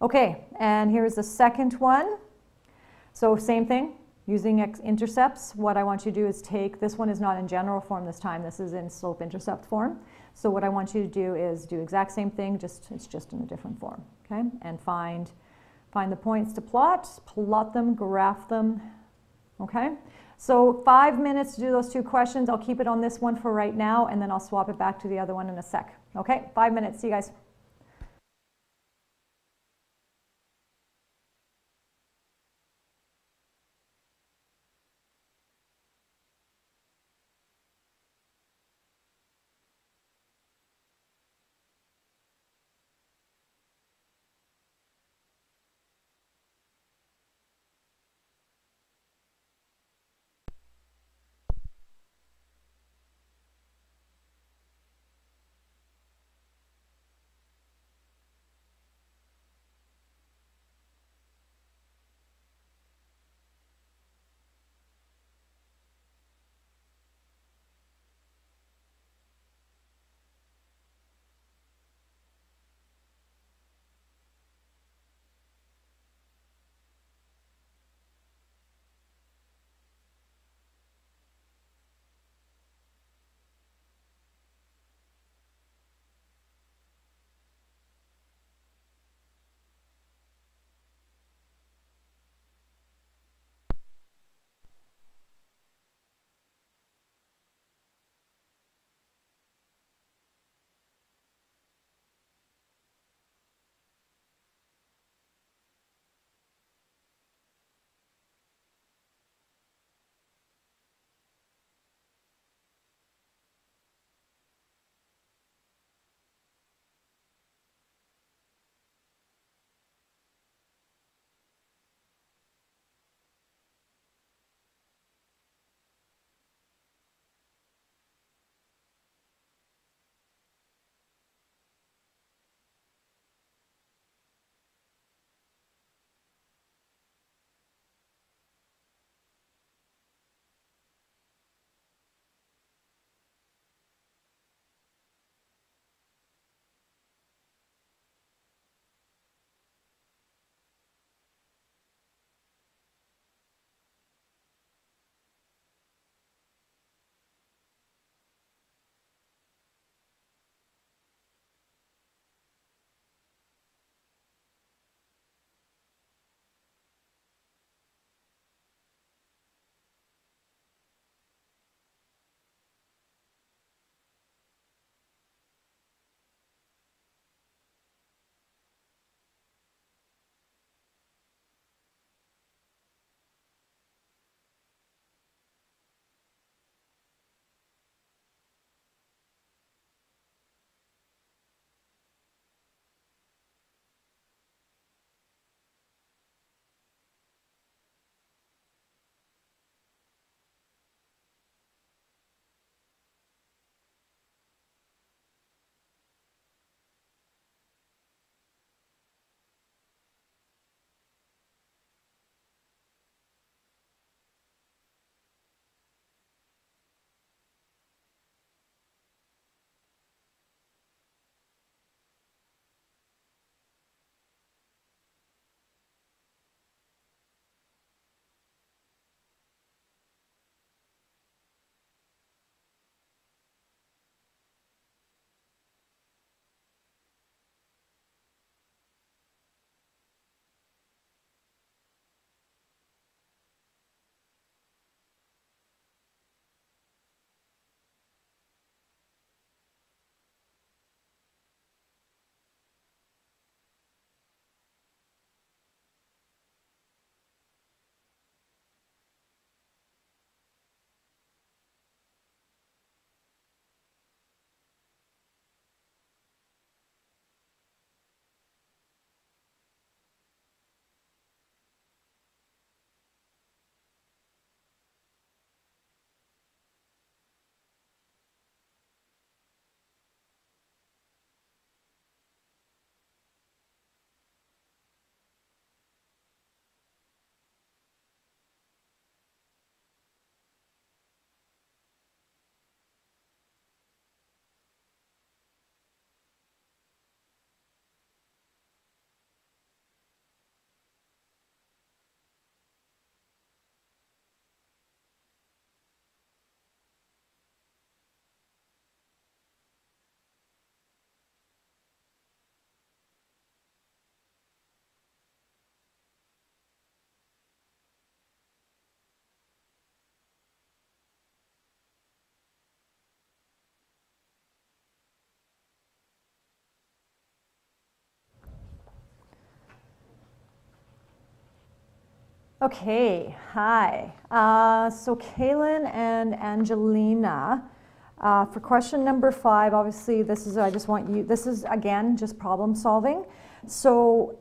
Okay, and here's the second one. So same thing, using x-intercepts. What I want you to do is take, this one is not in general form this time, this is in slope-intercept form. So what I want you to do is do exact same thing, it's just in a different form, okay? And find the points to plot them, graph them, okay? So 5 minutes to do those 2 questions. I'll keep it on this one for right now, and then I'll swap it back to the other one in a sec. Okay, 5 minutes. See you guys. Okay, hi. So Kaylin and Angelina, for question number 5, obviously this is, I just want you, this is again just problem solving. So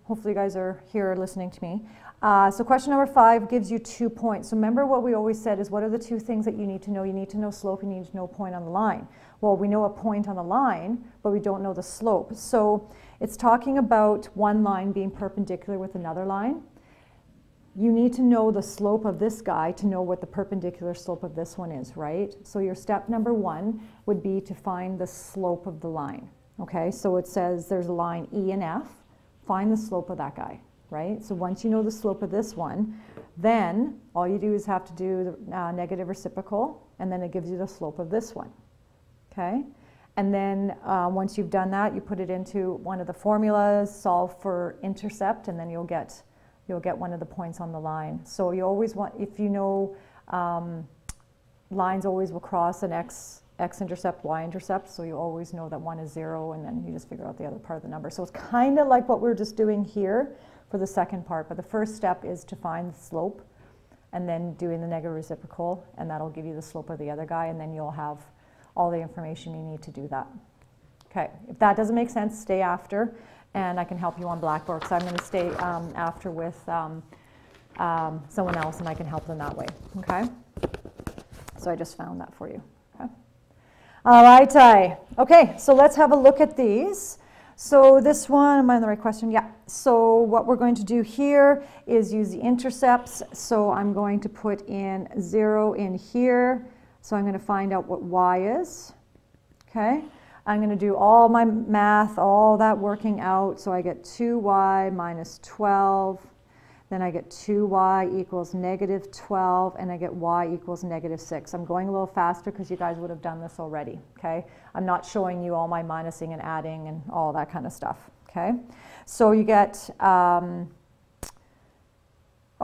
hopefully you guys are here listening to me. So question number 5 gives you 2 points. So remember what we always said is, what are the 2 things that you need to know? You need to know slope, you need to know point on the line. Well, we know a point on the line, but we don't know the slope. So it's talking about one line being perpendicular with another line. You need to know the slope of this guy to know what the perpendicular slope of this one is, right? So your step number 1 would be to find the slope of the line. Okay, so it says there's a line E and F. Find the slope of that guy, right? So once you know the slope of this one, then all you do is have to do the negative reciprocal, and then it gives you the slope of this one. Okay, and then once you've done that, you put it into one of the formulas, solve for intercept, and then you'll get one of the points on the line. So you always want, if you know lines always will cross an x-intercept, y-intercept, so you always know that one is 0, and then you just figure out the other part of the number. So it's kind of like what we're just doing here for the second part, but the first step is to find the slope, and then doing the negative reciprocal, and that'll give you the slope of the other guy, and then you'll have all the information you need to do that. Okay, if that doesn't make sense, stay after, and I can help you on Blackboard, because I'm going to stay after with someone else, and I can help them that way. Okay, so I just found that for you. Okay, all right. Okay, so let's have a look at these. So this one, am I on the right question? Yeah. So what we're going to do here is use the intercepts. So I'm going to put in 0 in here. So I'm going to find out what y is. Okay. I'm going to do all my math, all that working out. So I get 2y minus 12. Then I get 2y equals negative 12, and I get y equals negative 6. I'm going a little faster because you guys would have done this already, okay? I'm not showing you all my minusing and adding and all that kind of stuff, okay? So you get, oh,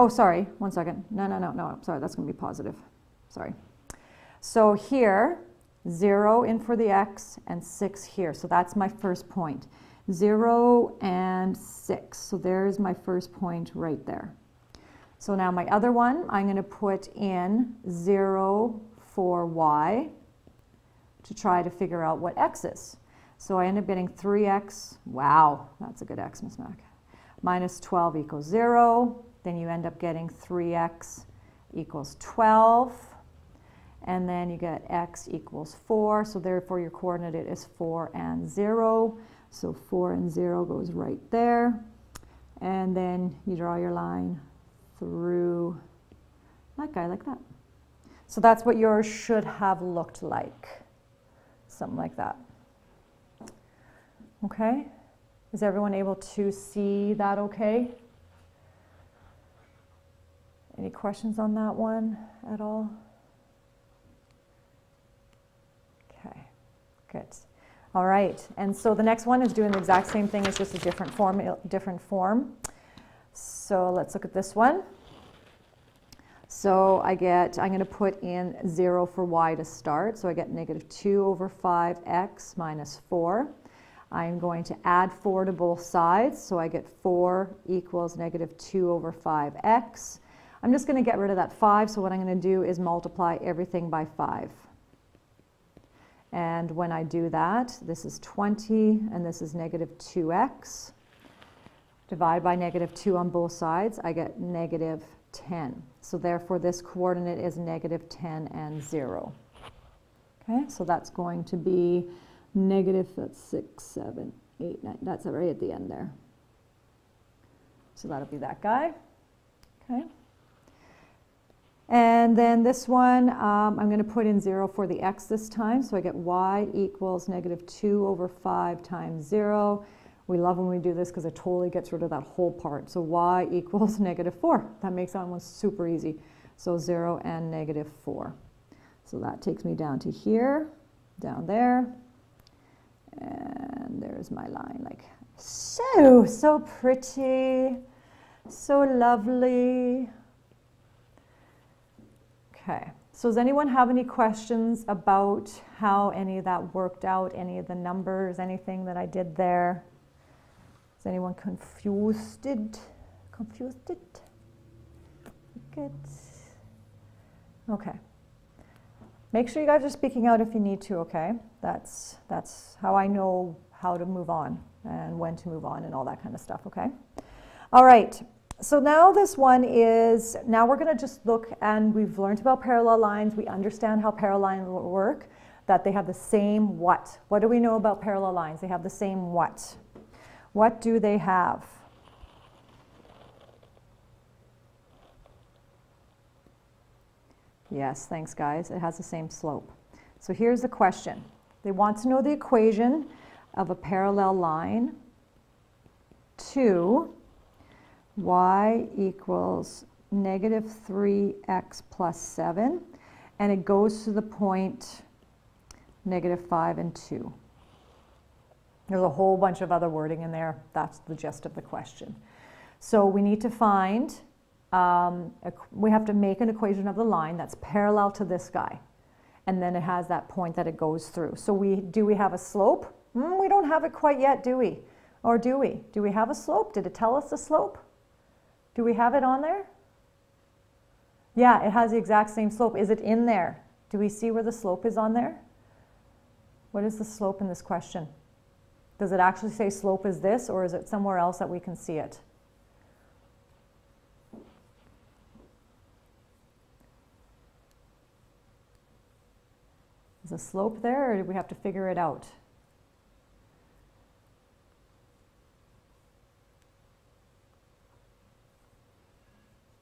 sorry, one second. No, sorry, that's going to be positive. Sorry. So here, 0 in for the x and 6 here. So that's my first point. 0 and 6. So there's my first point right there. So now my other one, I'm going to put in 0 for y to try to figure out what x is. So I end up getting 3x. Wow, that's a good x, Miss Mac. Minus 12 equals 0. Then you end up getting 3x equals 12. And then you get x equals 4. So therefore your coordinate is 4 and 0. So 4 and 0 goes right there. And then you draw your line through that guy like that. So that's what yours should have looked like. Something like that. Okay? Is everyone able to see that okay? Any questions on that one at all? Okay, good. All right, and so the next one is doing the exact same thing, it's just a different form. So let's look at this one. So I'm going to put in 0 for y to start. So I get negative 2 over 5x minus 4. I'm going to add 4 to both sides. So I get 4 equals negative 2 over 5x. I'm just going to get rid of that 5. So what I'm going to do is multiply everything by 5. And when I do that, this is 20 and this is negative 2x. Divide by negative 2 on both sides, I get negative 10. So therefore this coordinate is negative 10 and 0. Okay, so that's going to be negative, that's 6, 7, 8, 9. That's right at the end there. So that'll be that guy. Okay. And then this one, I'm going to put in 0 for the x this time. So I get y equals negative 2 over 5 times 0. We love when we do this because it totally gets rid of that whole part. So y equals negative 4. That makes that one super easy. So 0 and negative 4. So that takes me down to here, down there. And there's my line. Like, so pretty, so lovely. Okay, so does anyone have any questions about how any of that worked out, any of the numbers, anything that I did there? Is anyone confused? it. Okay. Make sure you guys are speaking out if you need to, okay? That's how I know how to move on and when to move on and all that kind of stuff, okay? All right. So now this one is, now we're going to just look, and we've learned about parallel lines. We understand how parallel lines work, that they have the same what. What do we know about parallel lines? They have the same what. What do they have? Yes, thanks guys. It has the same slope. So here's the question. They want to know the equation of a parallel line to y equals negative 3x plus 7, and it goes to the point negative 5 and 2. There's a whole bunch of other wording in there. That's the gist of the question. So we need to find, we have to make an equation of the line that's parallel to this guy. And then it has that point that it goes through. So do we have a slope? We don't have it quite yet, do we? Or do we? Do we have a slope? Did it tell us the slope? Do we have it on there? Yeah, it has the exact same slope. Is it in there? Do we see where the slope is on there? What is the slope in this question? Does it actually say slope is this, or is it somewhere else that we can see it? Is the slope there, or do we have to figure it out?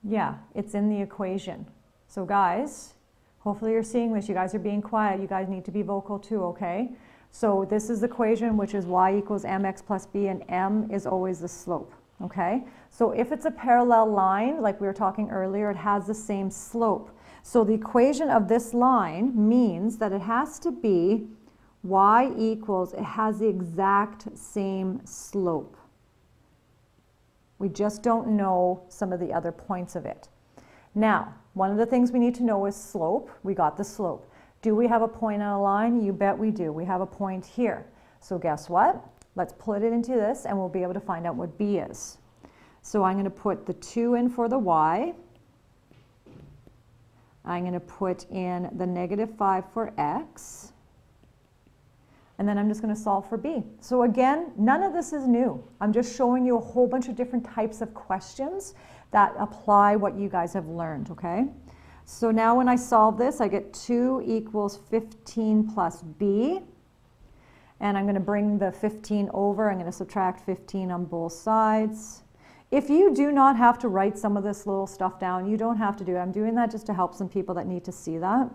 Yeah, it's in the equation. So guys, hopefully you're seeing this. You guys are being quiet. You guys need to be vocal too, okay? So this is the equation, which is y equals mx plus b, and m is always the slope, okay? So if it's a parallel line, like we were talking earlier, it has the same slope. So the equation of this line means that it has to be y equals, it has the exact same slope. We just don't know some of the other points of it. Now, one of the things we need to know is slope. We got the slope. Do we have a point on a line? You bet we do. We have a point here. So guess what? Let's put it into this and we'll be able to find out what b is. So I'm going to put the 2 in for the y. I'm going to put in the negative 5 for x. And then I'm just going to solve for b. So again, none of this is new. I'm just showing you a whole bunch of different types of questions that apply what you guys have learned, okay? So now when I solve this, I get 2 equals 15 plus b. And I'm going to bring the 15 over. I'm going to subtract 15 on both sides. If you do not have to write some of this little stuff down, you don't have to do it. I'm doing that just to help some people that need to see that.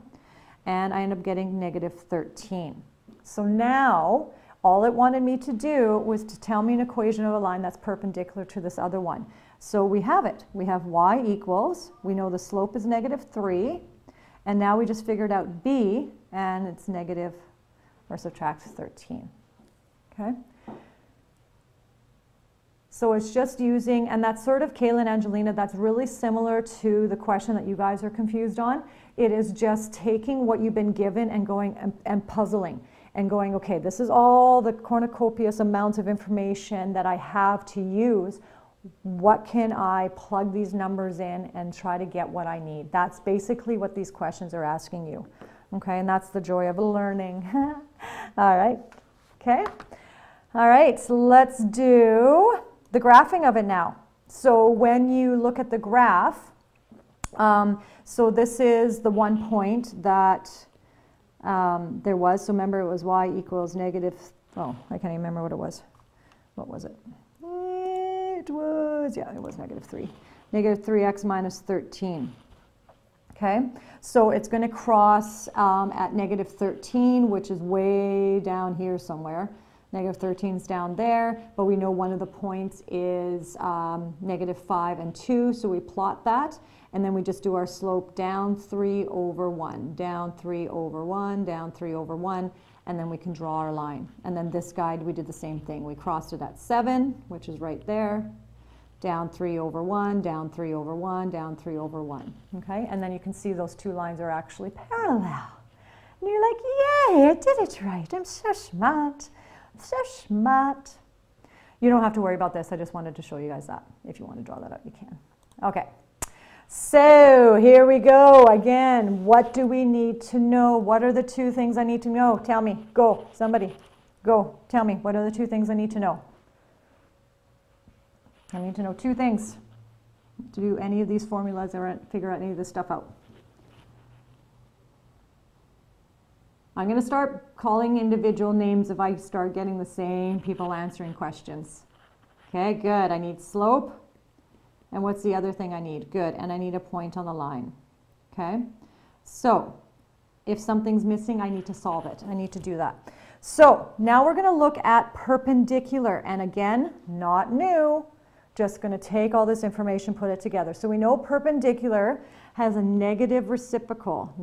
And I end up getting negative 13. So now, all it wanted me to do was to tell me an equation of a line that's perpendicular to this other one. So we have it. We have y equals, we know the slope is negative 3, and now we just figured out b, and it's negative, or subtract 13. Okay? So it's just using, and that's sort of, Kayla and Angelina, that's really similar to the question that you guys are confused on. It is just taking what you've been given and going and puzzling. And going, okay, this is all the cornucopious amounts of information that I have to use. What can I plug these numbers in and try to get what I need? That's basically what these questions are asking you. Okay, and that's the joy of learning. All right, okay. All right, so let's do the graphing of it now. So when you look at the graph, so this is the one point that there was, so remember it was y equals negative, oh, I can't even remember what it was. What was it? It was, yeah, it was negative 3. Negative 3x minus 13. Okay, so it's going to cross at negative 13, which is way down here somewhere. Negative 13 is down there, but we know one of the points is negative 5 and 2, so we plot that. And then we just do our slope down 3 over 1, down 3 over 1, down 3 over 1, and then we can draw our line. And then this guide, we did the same thing. We crossed it at 7, which is right there, down 3 over 1, down 3 over 1, down 3 over 1. Okay, and then you can see those two lines are actually parallel. And you're like, yay, I did it right. I'm so smart. I'm so smart. You don't have to worry about this. I just wanted to show you guys that. If you want to draw that out, you can. Okay. So here we go again. What do we need to know? What are the two things I need to know? Tell me. Go. Somebody. Go. Tell me. What are the two things I need to know? I need to know two things to do any of these formulas or figure out any of this stuff out. I'm going to start calling individual names if I start getting the same people answering questions. Okay, good. I need slope. And what's the other thing I need? Good. And I need a point on the line. Okay? So, if something's missing, I need to solve it. I need to do that. So, now we're going to look at perpendicular. And again, not new. Just going to take all this information, put it together. So we know perpendicular has a negative reciprocal.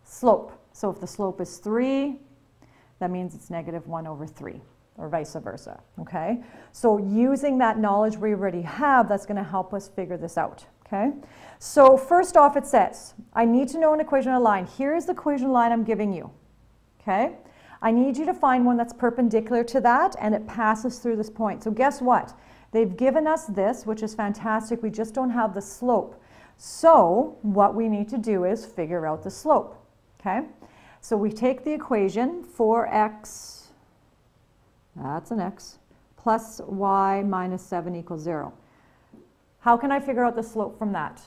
Slope. So if the slope is 3, that means it's negative 1 over 3. Or vice versa, okay? So using that knowledge we already have, that's going to help us figure this out, okay? So first off, it says, I need to know an equation of a line. Here's the equation of a line I'm giving you, okay? I need you to find one that's perpendicular to that, and it passes through this point. So guess what? They've given us this, which is fantastic. We just don't have the slope. So what we need to do is figure out the slope, okay? So we take the equation, 4x, that's an x, plus y minus 7 equals 0. How can I figure out the slope from that?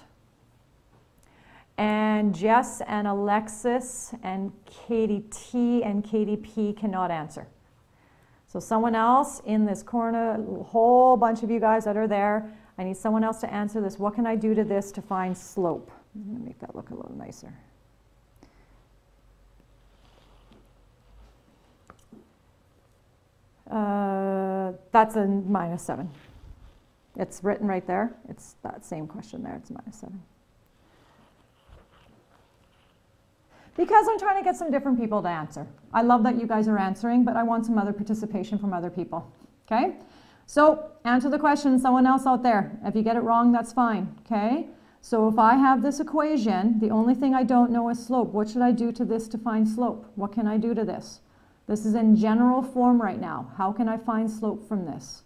And Jess and Alexis and Katie T and Katie P cannot answer. So someone else in this corner, a whole bunch of you guys that are there, I need someone else to answer this. What can I do to this to find slope? I'm going to make that look a little nicer. That's a minus 7. It's written right there. It's that same question there. It's minus 7. Because I'm trying to get some different people to answer. I love that you guys are answering, but I want some other participation from other people. Okay? So answer the question, someone else out there. If you get it wrong, that's fine. Okay? So if I have this equation, the only thing I don't know is slope. What should I do to this to find slope? What can I do to this? This is in general form right now. How can I find slope from this?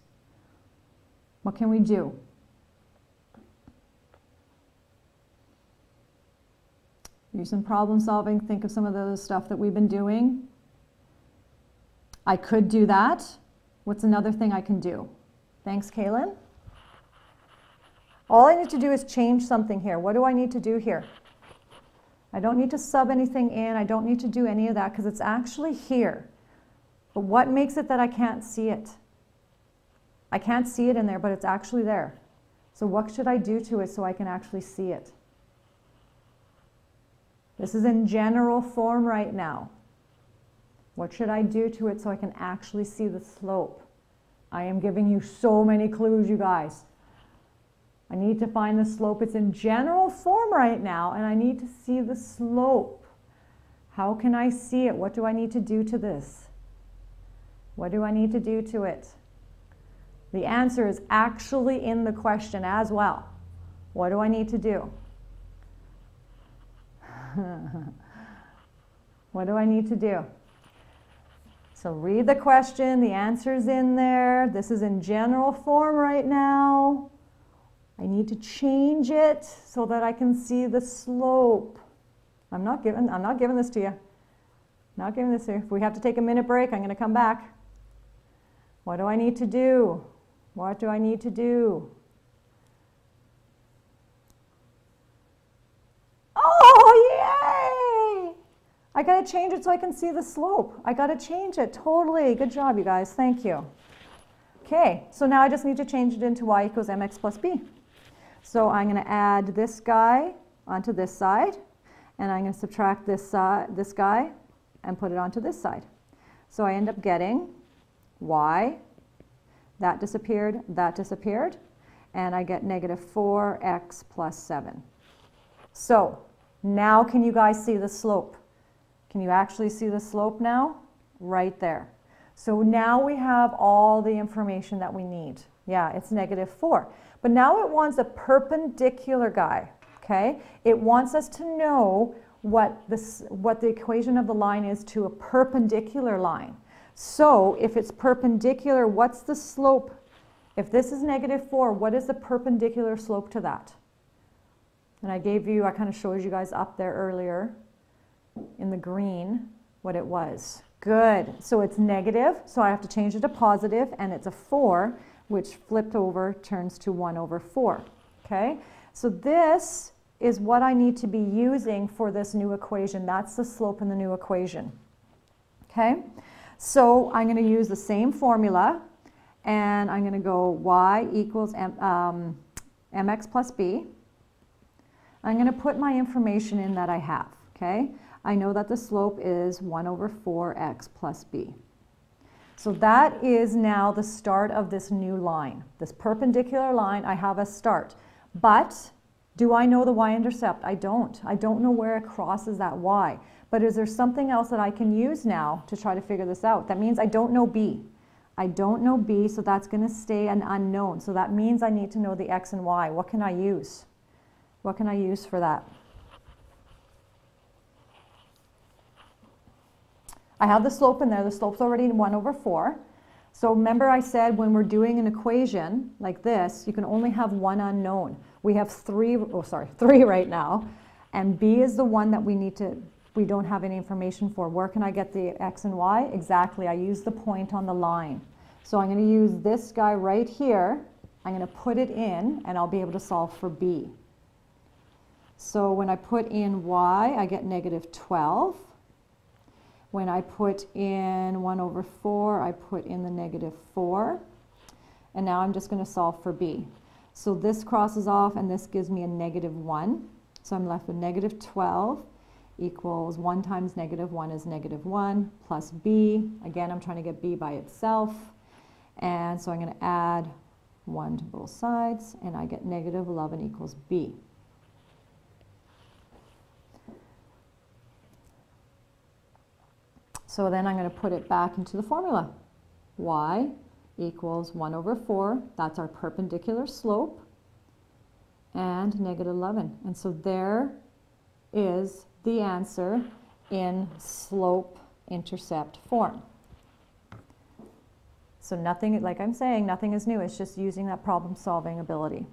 What can we do? Do some problem solving. Think of some of the stuff that we've been doing. I could do that. What's another thing I can do? Thanks, Kaylin. All I need to do is change something here. What do I need to do here? I don't need to sub anything in. I don't need to do any of that because it's actually here. But what makes it that I can't see it? I can't see it in there, but it's actually there. So what should I do to it so I can actually see it? This is in general form right now. What should I do to it so I can actually see the slope? I am giving you so many clues, you guys. I need to find the slope. It's in general form right now, and I need to see the slope. How can I see it? What do I need to do to this? What do I need to do to it? The answer is actually in the question as well. What do I need to do? What do I need to do? So read the question. The answer's in there. This is in general form right now. I need to change it so that I can see the slope. I'm not giving this to you. Not giving this to you. If we have to take a minute break, I'm going to come back. What do I need to do? What do I need to do? Oh, yay! I got to change it so I can see the slope. I got to change it. Totally. Good job, you guys. Thank you. Okay, so now I just need to change it into y equals mx plus b. So I'm going to add this guy onto this side, and I'm going to subtract this guy and put it onto this side. So I end up getting y, that disappeared, and I get negative 4x plus 7. So now can you guys see the slope? Can you actually see the slope now? Right there. So now we have all the information that we need. Yeah, it's negative 4. But now it wants a perpendicular guy, okay? It wants us to know what the equation of the line is to a perpendicular line. So if it's perpendicular, what's the slope If this is -4, what is the perpendicular slope to that? And I kind of showed you guys up there earlier in the green what it was. Good. So it's negative, so I have to change it to positive, and it's a 4, which flipped over turns to 1/4. Okay? So this is what I need to be using for this new equation. That's the slope in the new equation. Okay? So I'm going to use the same formula, and I'm going to go y equals mx plus b. I'm going to put my information in that I have. Okay? I know that the slope is 1/4x plus b. So that is now the start of this new line. This perpendicular line, I have a start. But do I know the y-intercept? I don't. I don't know where it crosses that y. But is there something else that I can use now to try to figure this out? That means I don't know b. I don't know b, so that's going to stay an unknown. So that means I need to know the x and y. What can I use? What can I use for that? I have the slope in there. The slope's already 1/4. So remember I said when we're doing an equation like this, you can only have one unknown. We have three right now. And b is the one that we don't have any information for. Where can I get the x and y? Exactly. I use the point on the line. So I'm going to use this guy right here. I'm going to put it in, and I'll be able to solve for b. So when I put in y, I get -12. When I put in 1/4, I put in the -4. And now I'm just going to solve for b. So this crosses off, and this gives me a -1. So I'm left with -12 equals 1 times -1 is -1 plus b. Again, I'm trying to get b by itself. And so I'm going to add 1 to both sides, and I get -11 equals b. So then I'm going to put it back into the formula. Y equals 1/4. That's our perpendicular slope. And -11. And so there is the answer in slope-intercept form. So nothing, like I'm saying, nothing is new. It's just using that problem-solving ability.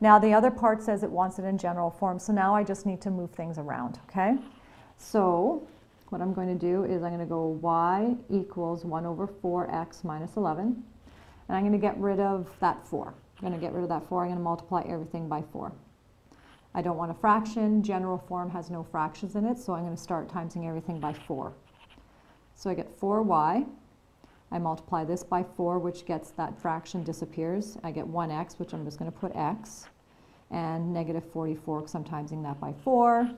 Now the other part says it wants it in general form. So now I just need to move things around, okay? So what I'm going to do is I'm going to go y equals 1/4x minus 11. And I'm going to get rid of that 4. I'm going to get rid of that 4. I'm going to multiply everything by 4. I don't want a fraction. General form has no fractions in it, so I'm going to start timesing everything by 4. So I get 4y. I multiply this by 4, which gets that fraction disappears. I get 1x, which I'm just going to put x, and -44 because I'm timesing that by 4.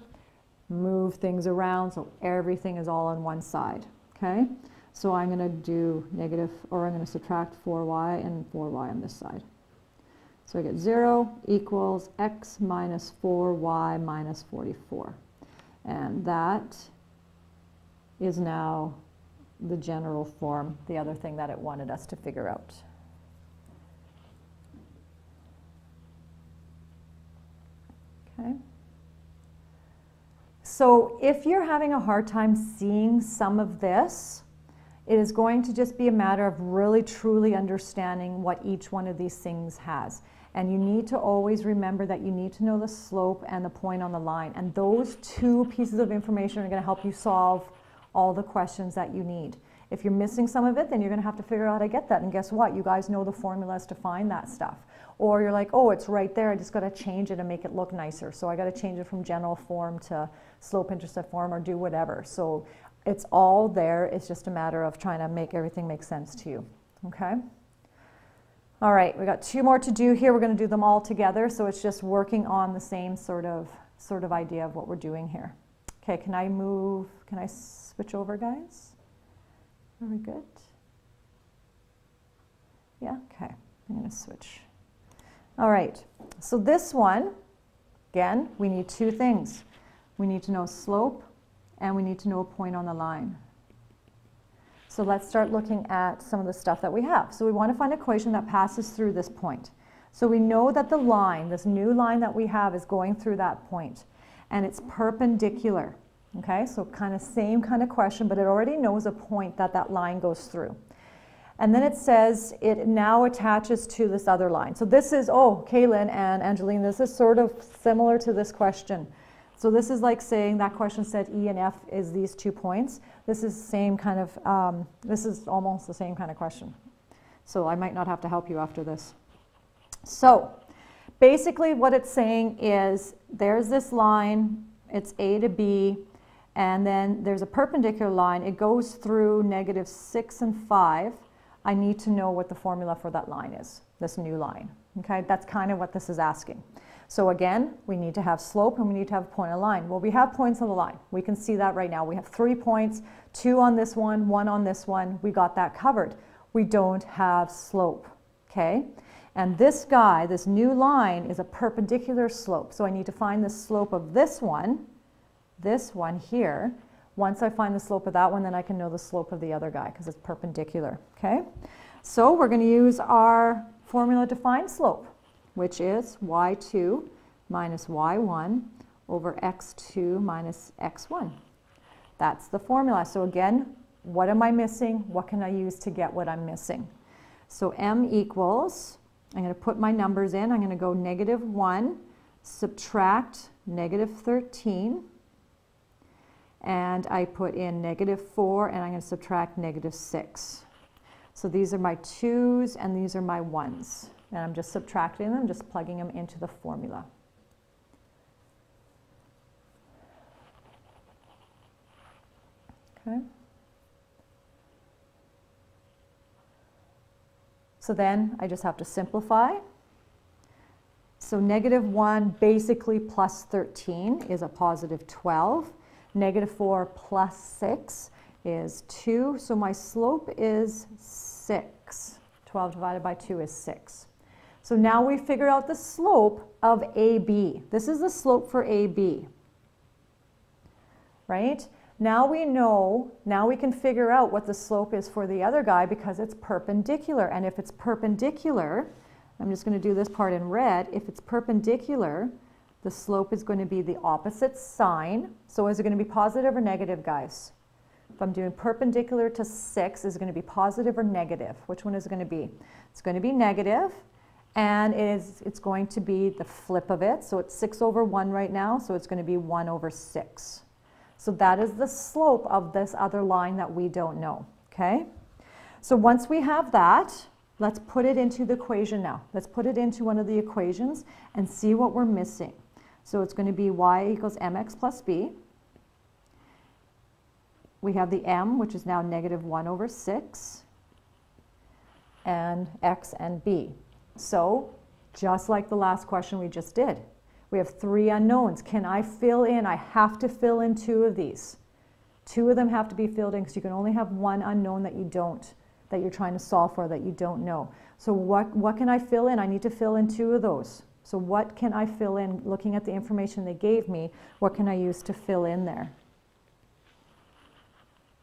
Move things around so everything is all on one side. Okay, so I'm going to do I'm going to subtract 4y and 4y on this side. So I get 0 equals x minus 4y minus 44. And that is now the general form, the other thing that it wanted us to figure out. Okay. So if you're having a hard time seeing some of this, it is going to just be a matter of really truly understanding what each one of these things has. And you need to always remember that you need to know the slope and the point on the line. And those two pieces of information are going to help you solve all the questions that you need. If you're missing some of it, then you're going to have to figure out how to get that. And guess what? You guys know the formulas to find that stuff. Or you're like, oh, it's right there. I just got to change it and make it look nicer. So I got to change it from general form to slope-intercept form or do whatever. So it's all there. It's just a matter of trying to make everything make sense to you. Okay? All right, we got 2 more to do here. We're going to do them all together. So it's just working on the same sort of idea of what we're doing here. Okay, can I switch over, guys? Are we good? Yeah, okay. I'm going to switch. All right, so this one, again, we need 2 things. We need to know slope, and we need to know a point on the line. So let's start looking at some of the stuff that we have. So we want to find an equation that passes through this point. So we know that the line, this new line that we have, is going through that point, and it's perpendicular. Okay, so same kind of question, but it already knows a point that that line goes through. And then it says it now attaches to this other line. So this is, oh, Kaylin and Angeline, this is sort of similar to this question. So this is like saying that question said E and F is these 2 points. This is same kind of, this is almost the same kind of question. So I might not have to help you after this. So basically what it's saying is there's this line, it's A to B, and then there's a perpendicular line. It goes through -6 and 5. I need to know what the formula for that line is, this new line. Okay, that's kind of what this is asking. So again, we need to have slope and we need to have a point on the line. Well, we have points on the line. We can see that right now. We have 3 points, 2 on this one, 1 on this one. We got that covered. We don't have slope, okay? And this guy, this new line, is a perpendicular slope. So I need to find the slope of this one here. Once I find the slope of that one, then I can know the slope of the other guy because it's perpendicular, okay? So we're going to use our formula to find slope, which is y2 minus y1 over x2 minus x1. That's the formula. So again, what am I missing? What can I use to get what I'm missing? So m equals, I'm going to put my numbers in. I'm going to go -1, subtract -13, and I put in -4, and I'm going to subtract -6. So these are my 2's and these are my 1's. And I'm just subtracting them, just plugging them into the formula. Okay. So then I just have to simplify. So -1 basically plus 13 is a positive 12. -4 plus 6 is 2. So my slope is 6. 12 divided by 2 is 6. So now we figure out the slope of AB. This is the slope for AB, right? Now we know, now we can figure out what the slope is for the other guy because it's perpendicular. And if it's perpendicular, I'm just going to do this part in red. If it's perpendicular, the slope is going to be the opposite sign. So is it going to be positive or negative, guys? If I'm doing perpendicular to 6, is it going to be positive or negative? Which one is it going to be? It's going to be negative. And it's going to be the flip of it. So it's 6 over 1 right now, so it's going to be 1 over 6. So that is the slope of this other line that we don't know, okay? So once we have that, let's put it into the equation now. Let's put it into one of the equations and see what we're missing. So it's going to be y equals mx plus b. We have the m, which is now -1 over 6, and x and b. So, just like the last question we just did, we have 3 unknowns. Can I fill in? I have to fill in 2 of these. 2 of them have to be filled in because you can only have 1 unknown that that you're trying to solve for, that you don't know. So what can I fill in? I need to fill in 2 of those. So what can I fill in? Looking at the information they gave me, what can I use to fill in there?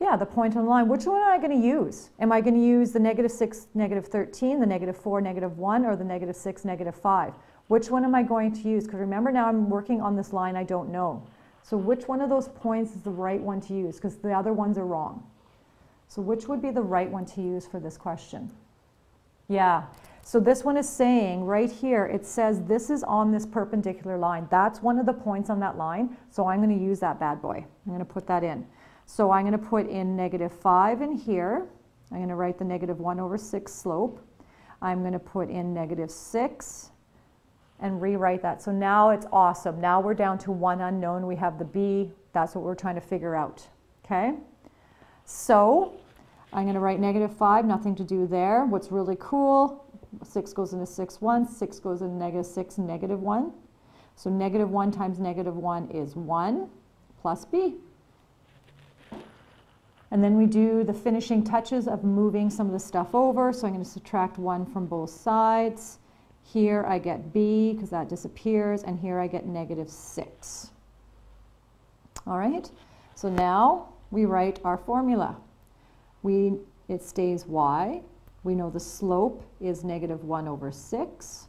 Yeah, the point on the line. Which one am I going to use? Am I going to use the -6, -13, the -4, -1, or the -6, -5? Which one am I going to use? Because remember now I'm working on this line I don't know. So which one of those points is the right one to use? Because the other ones are wrong. So which would be the right one to use for this question? Yeah, so this one is saying right here, it says this is on this perpendicular line. That's one of the points on that line. So I'm going to use that bad boy. I'm going to put that in. So I'm going to put in -5 in here. I'm going to write the -1 over 6 slope. I'm going to put in -6 and rewrite that. So now it's awesome. Now we're down to 1 unknown. We have the b. That's what we're trying to figure out. Okay? So I'm going to write -5, nothing to do there. What's really cool, 6 goes into 6 once, 6 goes into -6, -1. So -1 times -1 is 1 plus b. And then we do the finishing touches of moving some of the stuff over. So I'm going to subtract 1 from both sides. Here I get b because that disappears, and here I get -6. All right, so now we write our formula. It stays y. We know the slope is -1 over 6,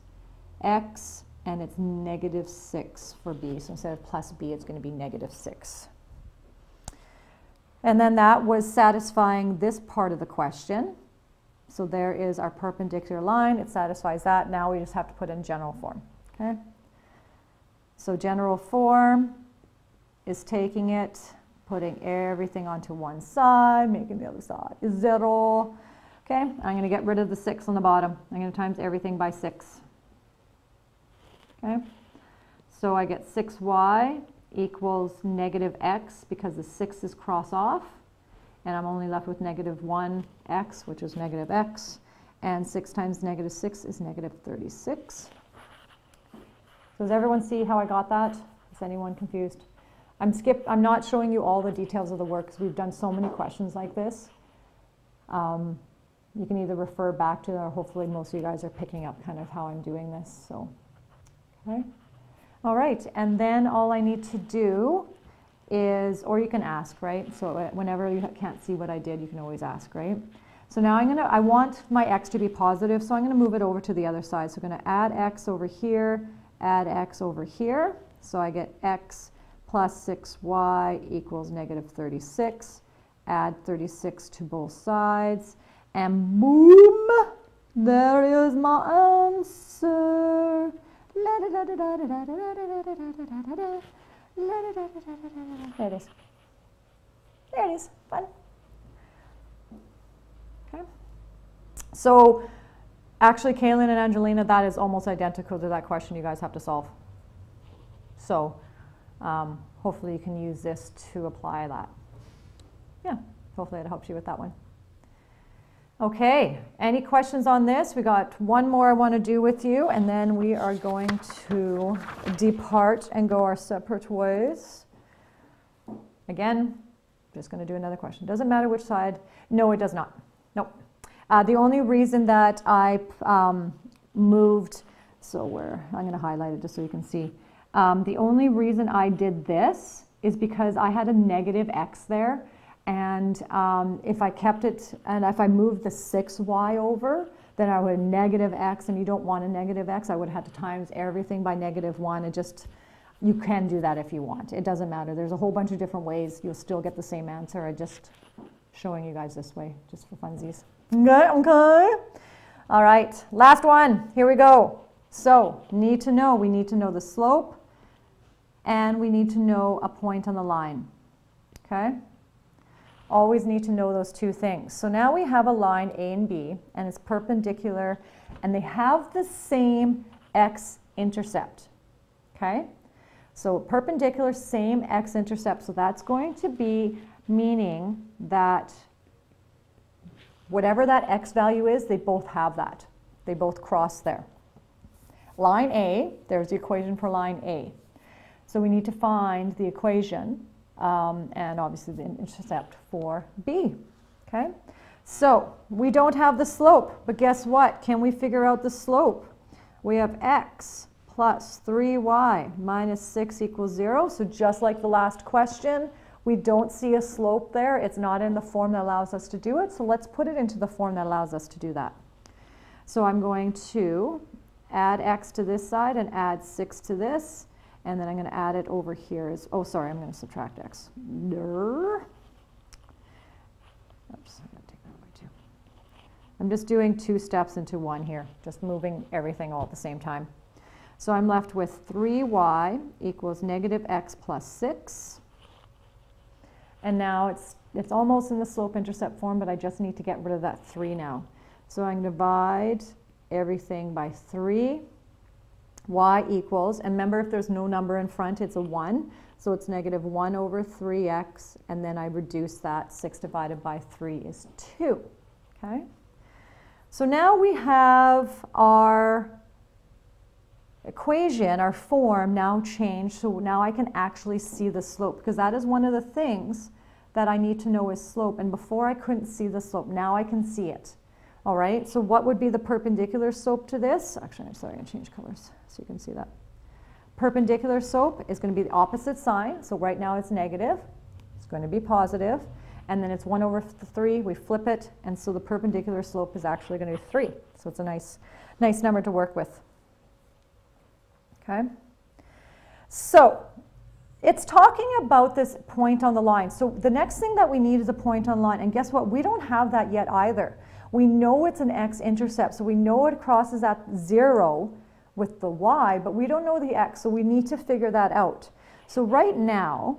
x, and it's -6 for b. So instead of plus b, it's going to be -6. And then that was satisfying this part of the question. So there is our perpendicular line. It satisfies that. Now we just have to put in general form. Okay. So general form is taking it, putting everything onto one side, making the other side 0. Okay, I'm going to get rid of the 6 on the bottom. I'm going to times everything by 6. Okay, so I get 6y equals negative x because the 6 is cross off, and I'm only left with negative 1x, which is negative x, and 6 times negative 6 is negative 36. So does everyone see how I got that? Is anyone confused? I'm not showing you all the details of the work because we've done so many questions like this. You can either refer back to it, or hopefully most of you guys are picking up kind of how I'm doing this. So, okay. All right, and then all I need to do is, or you can ask, right? So whenever you can't see what I did, you can always ask, right? So now I want my x to be positive, so I'm going to move it over to the other side. So I'm going to add x over here, add x over here. So I get x plus 6y equals negative 36. Add 36 to both sides. And boom, there is my answer. There it is. There it is. Fun. Okay. So actually, Kaylin and Angelina, that is almost identical to that question you guys have to solve. So hopefully you can use this to apply that. Yeah, hopefully it helps you with that one. Okay, any questions on this? We got one more I want to do with you, and then we are going to depart and go our separate ways. Again, just going to do another question. Doesn't matter which side. No, it does not. Nope. The only reason that I moved, so I'm going to highlight it just so you can see. The only reason I did this is because I had a negative x there. And if I kept it, and if I moved the 6y over, then I would have negative x, and you don't want a negative x. I would have had to times everything by negative 1. It just, you can do that if you want. It doesn't matter. There's a whole bunch of different ways. You'll still get the same answer. I'm just showing you guys this way, just for funsies. Okay, okay. All right, last one. Here we go. So, we need to know the slope, and we need to know a point on the line. Okay? Always need to know those two things. So now we have a line A and B, and it's perpendicular, and they have the same x-intercept. Okay? So perpendicular, same x-intercept. So that's going to be meaning that whatever that x value is, they both have that. They both cross there. Line A, there's the equation for line A. So we need to find the equation and obviously the intercept for B. Okay? So we don't have the slope, but guess what? Can we figure out the slope? We have x plus 3y minus 6 equals 0. So just like the last question, we don't see a slope there. It's not in the form that allows us to do it. So let's put it into the form that allows us to do that. So I'm going to add x to this side and add 6 to this. And then I'm going to add it over here. Oh, sorry, I'm going to subtract x. Oops, I'm going to take that away too. I'm just doing 2 steps into one here, just moving everything all at the same time. So I'm left with 3y equals negative x plus 6. And now it's almost in the slope-intercept form, but I just need to get rid of that 3 now. So I'm going to divide everything by 3. Y equals, and remember if there's no number in front, it's a 1. So it's negative 1 over 3x, and then I reduce that. 6 divided by 3 is 2. Okay? So now we have our equation, our form now changed. So now I can actually see the slope, because that is one of the things that I need to know is slope. And before I couldn't see the slope. Now I can see it. All right, so what would be the perpendicular slope to this? Actually, I'm sorry, I'm going to change colors so you can see that. Perpendicular slope is going to be the opposite sign. So right now it's negative. It's going to be positive. And then it's 1 over 3. We flip it. And so the perpendicular slope is actually going to be 3. So it's a nice number to work with. Okay? So it's talking about this point on the line. So the next thing that we need is a point on the line. And guess what? We don't have that yet either. We know it's an x-intercept, so we know it crosses at 0 with the y, but we don't know the x, so we need to figure that out. So right now,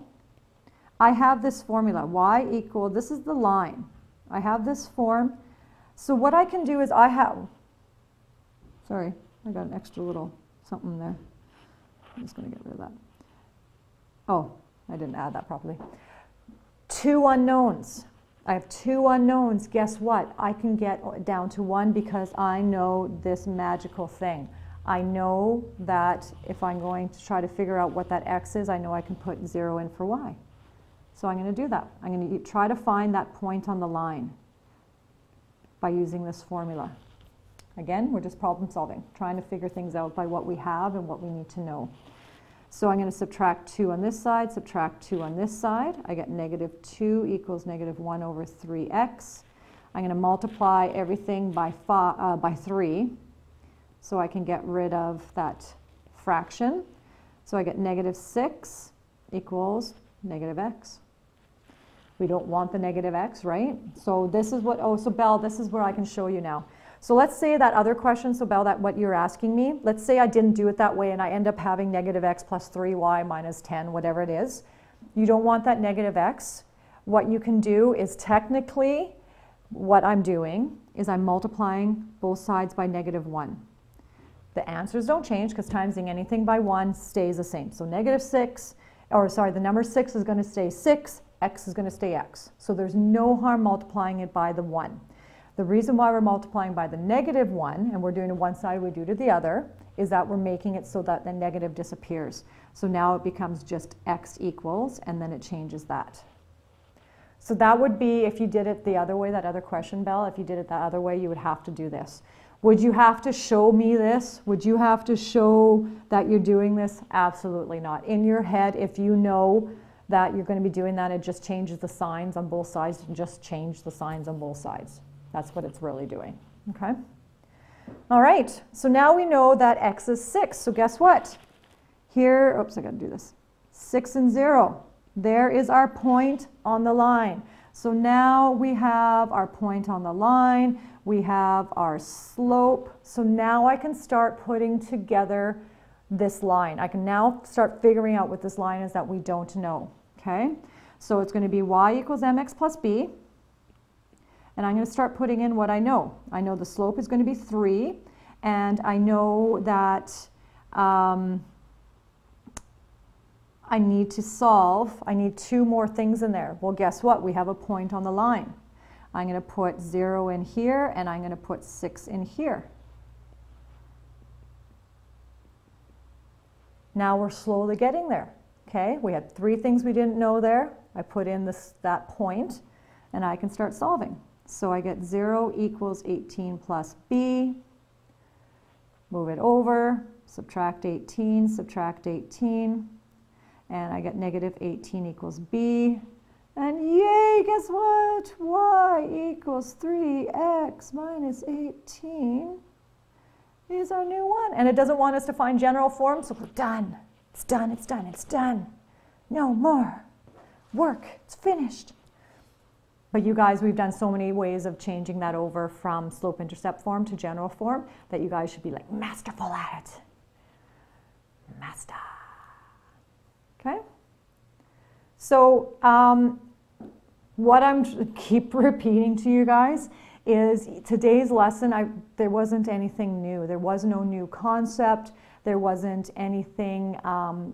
I have this formula, y equal, this is the line. I have this form. So what I can do is sorry, I got an extra little something there. I'm just going to get rid of that. Oh, I didn't add that properly. 2 unknowns. I have 2 unknowns. Guess what? I can get down to 1 because I know this magical thing. I know that if I'm going to try to figure out what that x is, I know I can put 0 in for y. So I'm going to do that. I'm going to try to find that point on the line by using this formula. Again, we're just problem solving, trying to figure things out by what we have and what we need to know. So I'm going to subtract 2 on this side, subtract 2 on this side. I get -2 equals -1 over 3x. I'm going to multiply everything by 3 so I can get rid of that fraction. So I get -6 equals -x. We don't want the -x, right? So this is what, so Belle, this is where I can show you now. So let's say that other question, so Belle, that what you're asking me, let's say I didn't do it that way and I end up having -x plus 3y minus 10, whatever it is. You don't want that -x. What you can do is technically, what I'm doing is I'm multiplying both sides by -1. The answers don't change because timesing anything by 1 stays the same. So -6, or sorry, the number 6 is going to stay 6, x is going to stay x. So there's no harm multiplying it by the 1. The reason why we're multiplying by the -1, and we're doing to one side, we do to the other, is that we're making it so that the negative disappears. So now it becomes just x equals, and then it changes that. So that would be, if you did it the other way, that other question, Belle, if you did it that other way, you would have to do this. Would you have to show me this? Would you have to show that you're doing this? Absolutely not. In your head, if you know that you're going to be doing that, it just changes the signs on both sides, and just change the signs on both sides. That's what it's really doing, okay? All right, so now we know that x is 6. So guess what? Here, oops, I got to do this. 6 and 0. There is our point on the line. So now we have our point on the line. We have our slope. So now I can start putting together this line. I can now start figuring out what this line is that we don't know, okay? So it's going to be y equals mx plus b. And I'm going to start putting in what I know. I know the slope is going to be 3, and I know that I need to solve. I need 2 more things in there. Well, guess what? We have a point on the line. I'm going to put 0 in here, and I'm going to put 6 in here. Now we're slowly getting there. Okay, we had 3 things we didn't know there. I put in that point, and I can start solving. So I get 0 equals 18 plus b. Move it over, subtract 18, and I get -18 equals b. And yay, guess what? Y equals 3x minus 18 is our new one. And it doesn't want us to find general form, so we're done. It's done, it's done, it's done. No more work, it's finished. But you guys, we've done so many ways of changing that over from slope-intercept form to general form that you guys should be like masterful at it. Master. Okay? So what I'm keep repeating to you guys is today's lesson, there wasn't anything new. There was no new concept. There wasn't anything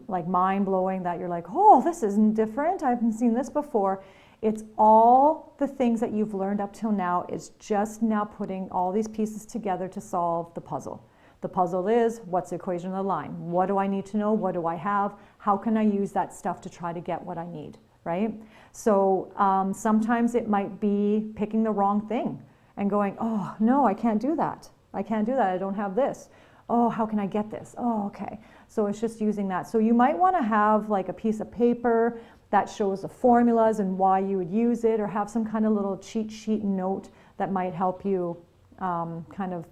like mind-blowing that you're like, oh, this isn't different. I haven't seen this before. It's all the things that you've learned up till now. It's just now putting all these pieces together to solve the puzzle. The puzzle is, what's the equation of the line? What do I need to know? What do I have? How can I use that stuff to try to get what I need, right? So sometimes it might be picking the wrong thing and going, oh, no, I can't do that. I can't do that. I don't have this. Oh, how can I get this? Oh, okay. So it's just using that. So you might want to have like a piece of paper that shows the formulas and why you would use it, or have some kind of little cheat sheet note that might help you kind of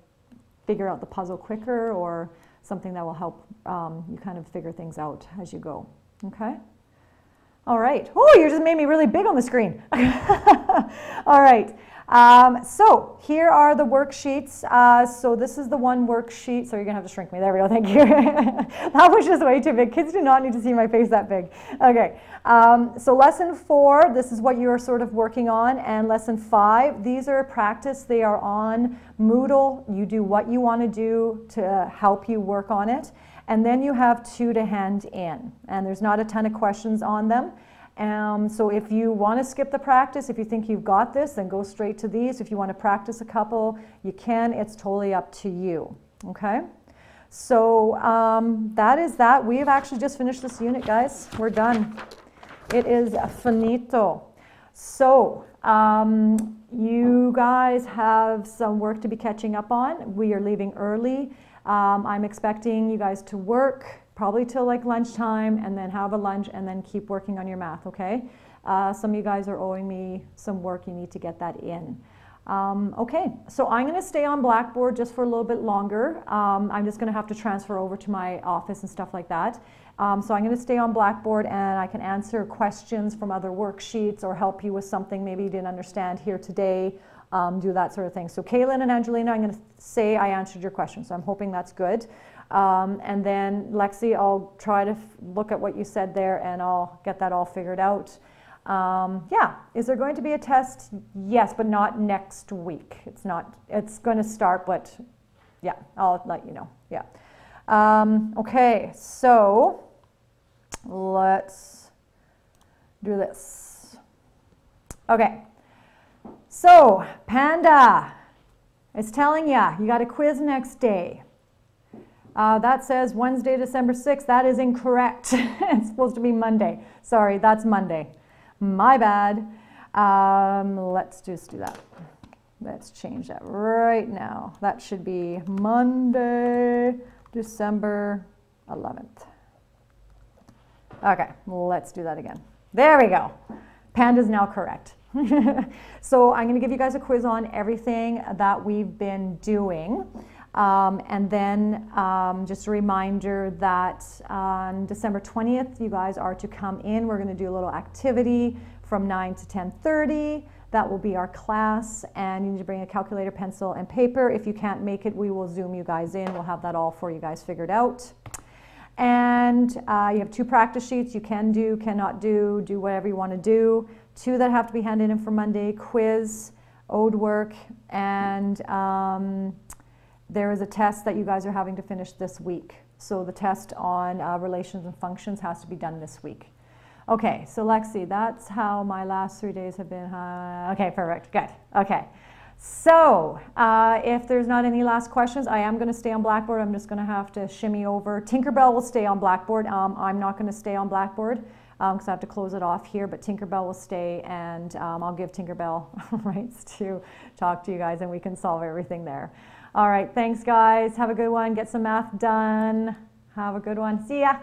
figure out the puzzle quicker, or something that will help you kind of figure things out as you go. Okay? All right. Oh, you just made me really big on the screen. All right. So here are the worksheets. So this is the one worksheet. So you're going to have to shrink me. There we go. Thank you. That was just way too big. Kids do not need to see my face that big. Okay. So lesson 4, this is what you're sort of working on. And lesson 5, these are practice. They are on Moodle. You do what you want to do to help you work on it. And then you have 2 to hand in. And there's not a ton of questions on them. So if you want to skip the practice, if you think you've got this, then go straight to these. If you want to practice a couple, you can. It's totally up to you. Okay? So that is that. We have actually just finished this unit, guys. We're done. It is finito. So you guys have some work to be catching up on. We are leaving early. I'm expecting you guys to work probably till like lunchtime and then have a lunch and then keep working on your math, okay? Some of you guys are owing me some work. You need to get that in. Okay, so I'm going to stay on Blackboard just for a little bit longer. I'm just going to have to transfer over to my office and stuff like that. So I'm going to stay on Blackboard and I can answer questions from other worksheets or help you with something maybe you didn't understand here today. Do that sort of thing. So Kaylin and Angelina, I'm going to say I answered your question, so I'm hoping that's good. And then Lexi, I'll try to look at what you said there and I'll get that all figured out. Yeah, is there going to be a test? Yes, but not next week. It's going to start, but yeah, I'll let you know. Yeah. Okay, so let's do this. Okay. So, Panda is telling you got a quiz next day. That says Wednesday, December 6th. That is incorrect. It's supposed to be Monday. Sorry, that's Monday. My bad. Let's just do that. Let's change that right now. That should be Monday, December 11th. Okay, let's do that again. There we go. Panda's now correct. So I'm going to give you guys a quiz on everything that we've been doing. And then just a reminder that on December 20th, you guys are to come in. We're going to do a little activity from 9 to 10:30. That will be our class. And you need to bring a calculator, pencil, and paper. If you can't make it, we will Zoom you guys in. We'll have that all for you guys figured out. And you have 2 practice sheets. You can do, cannot do whatever you want to do. 2 that have to be handed in for Monday, quiz, ode work, and there is a test that you guys are having to finish this week. So the test on relations and functions has to be done this week. Okay, so Lexi, that's how my last 3 days have been. Okay, perfect, good. Okay, so if there's not any last questions, I am going to stay on Blackboard. I'm just going to have to shimmy over. Tinkerbell will stay on Blackboard. I'm not going to stay on Blackboard because I have to close it off here, but Tinkerbell will stay, and I'll give Tinkerbell rights to talk to you guys, and we can solve everything there. All right, thanks guys. Have a good one. Get some math done. Have a good one. See ya.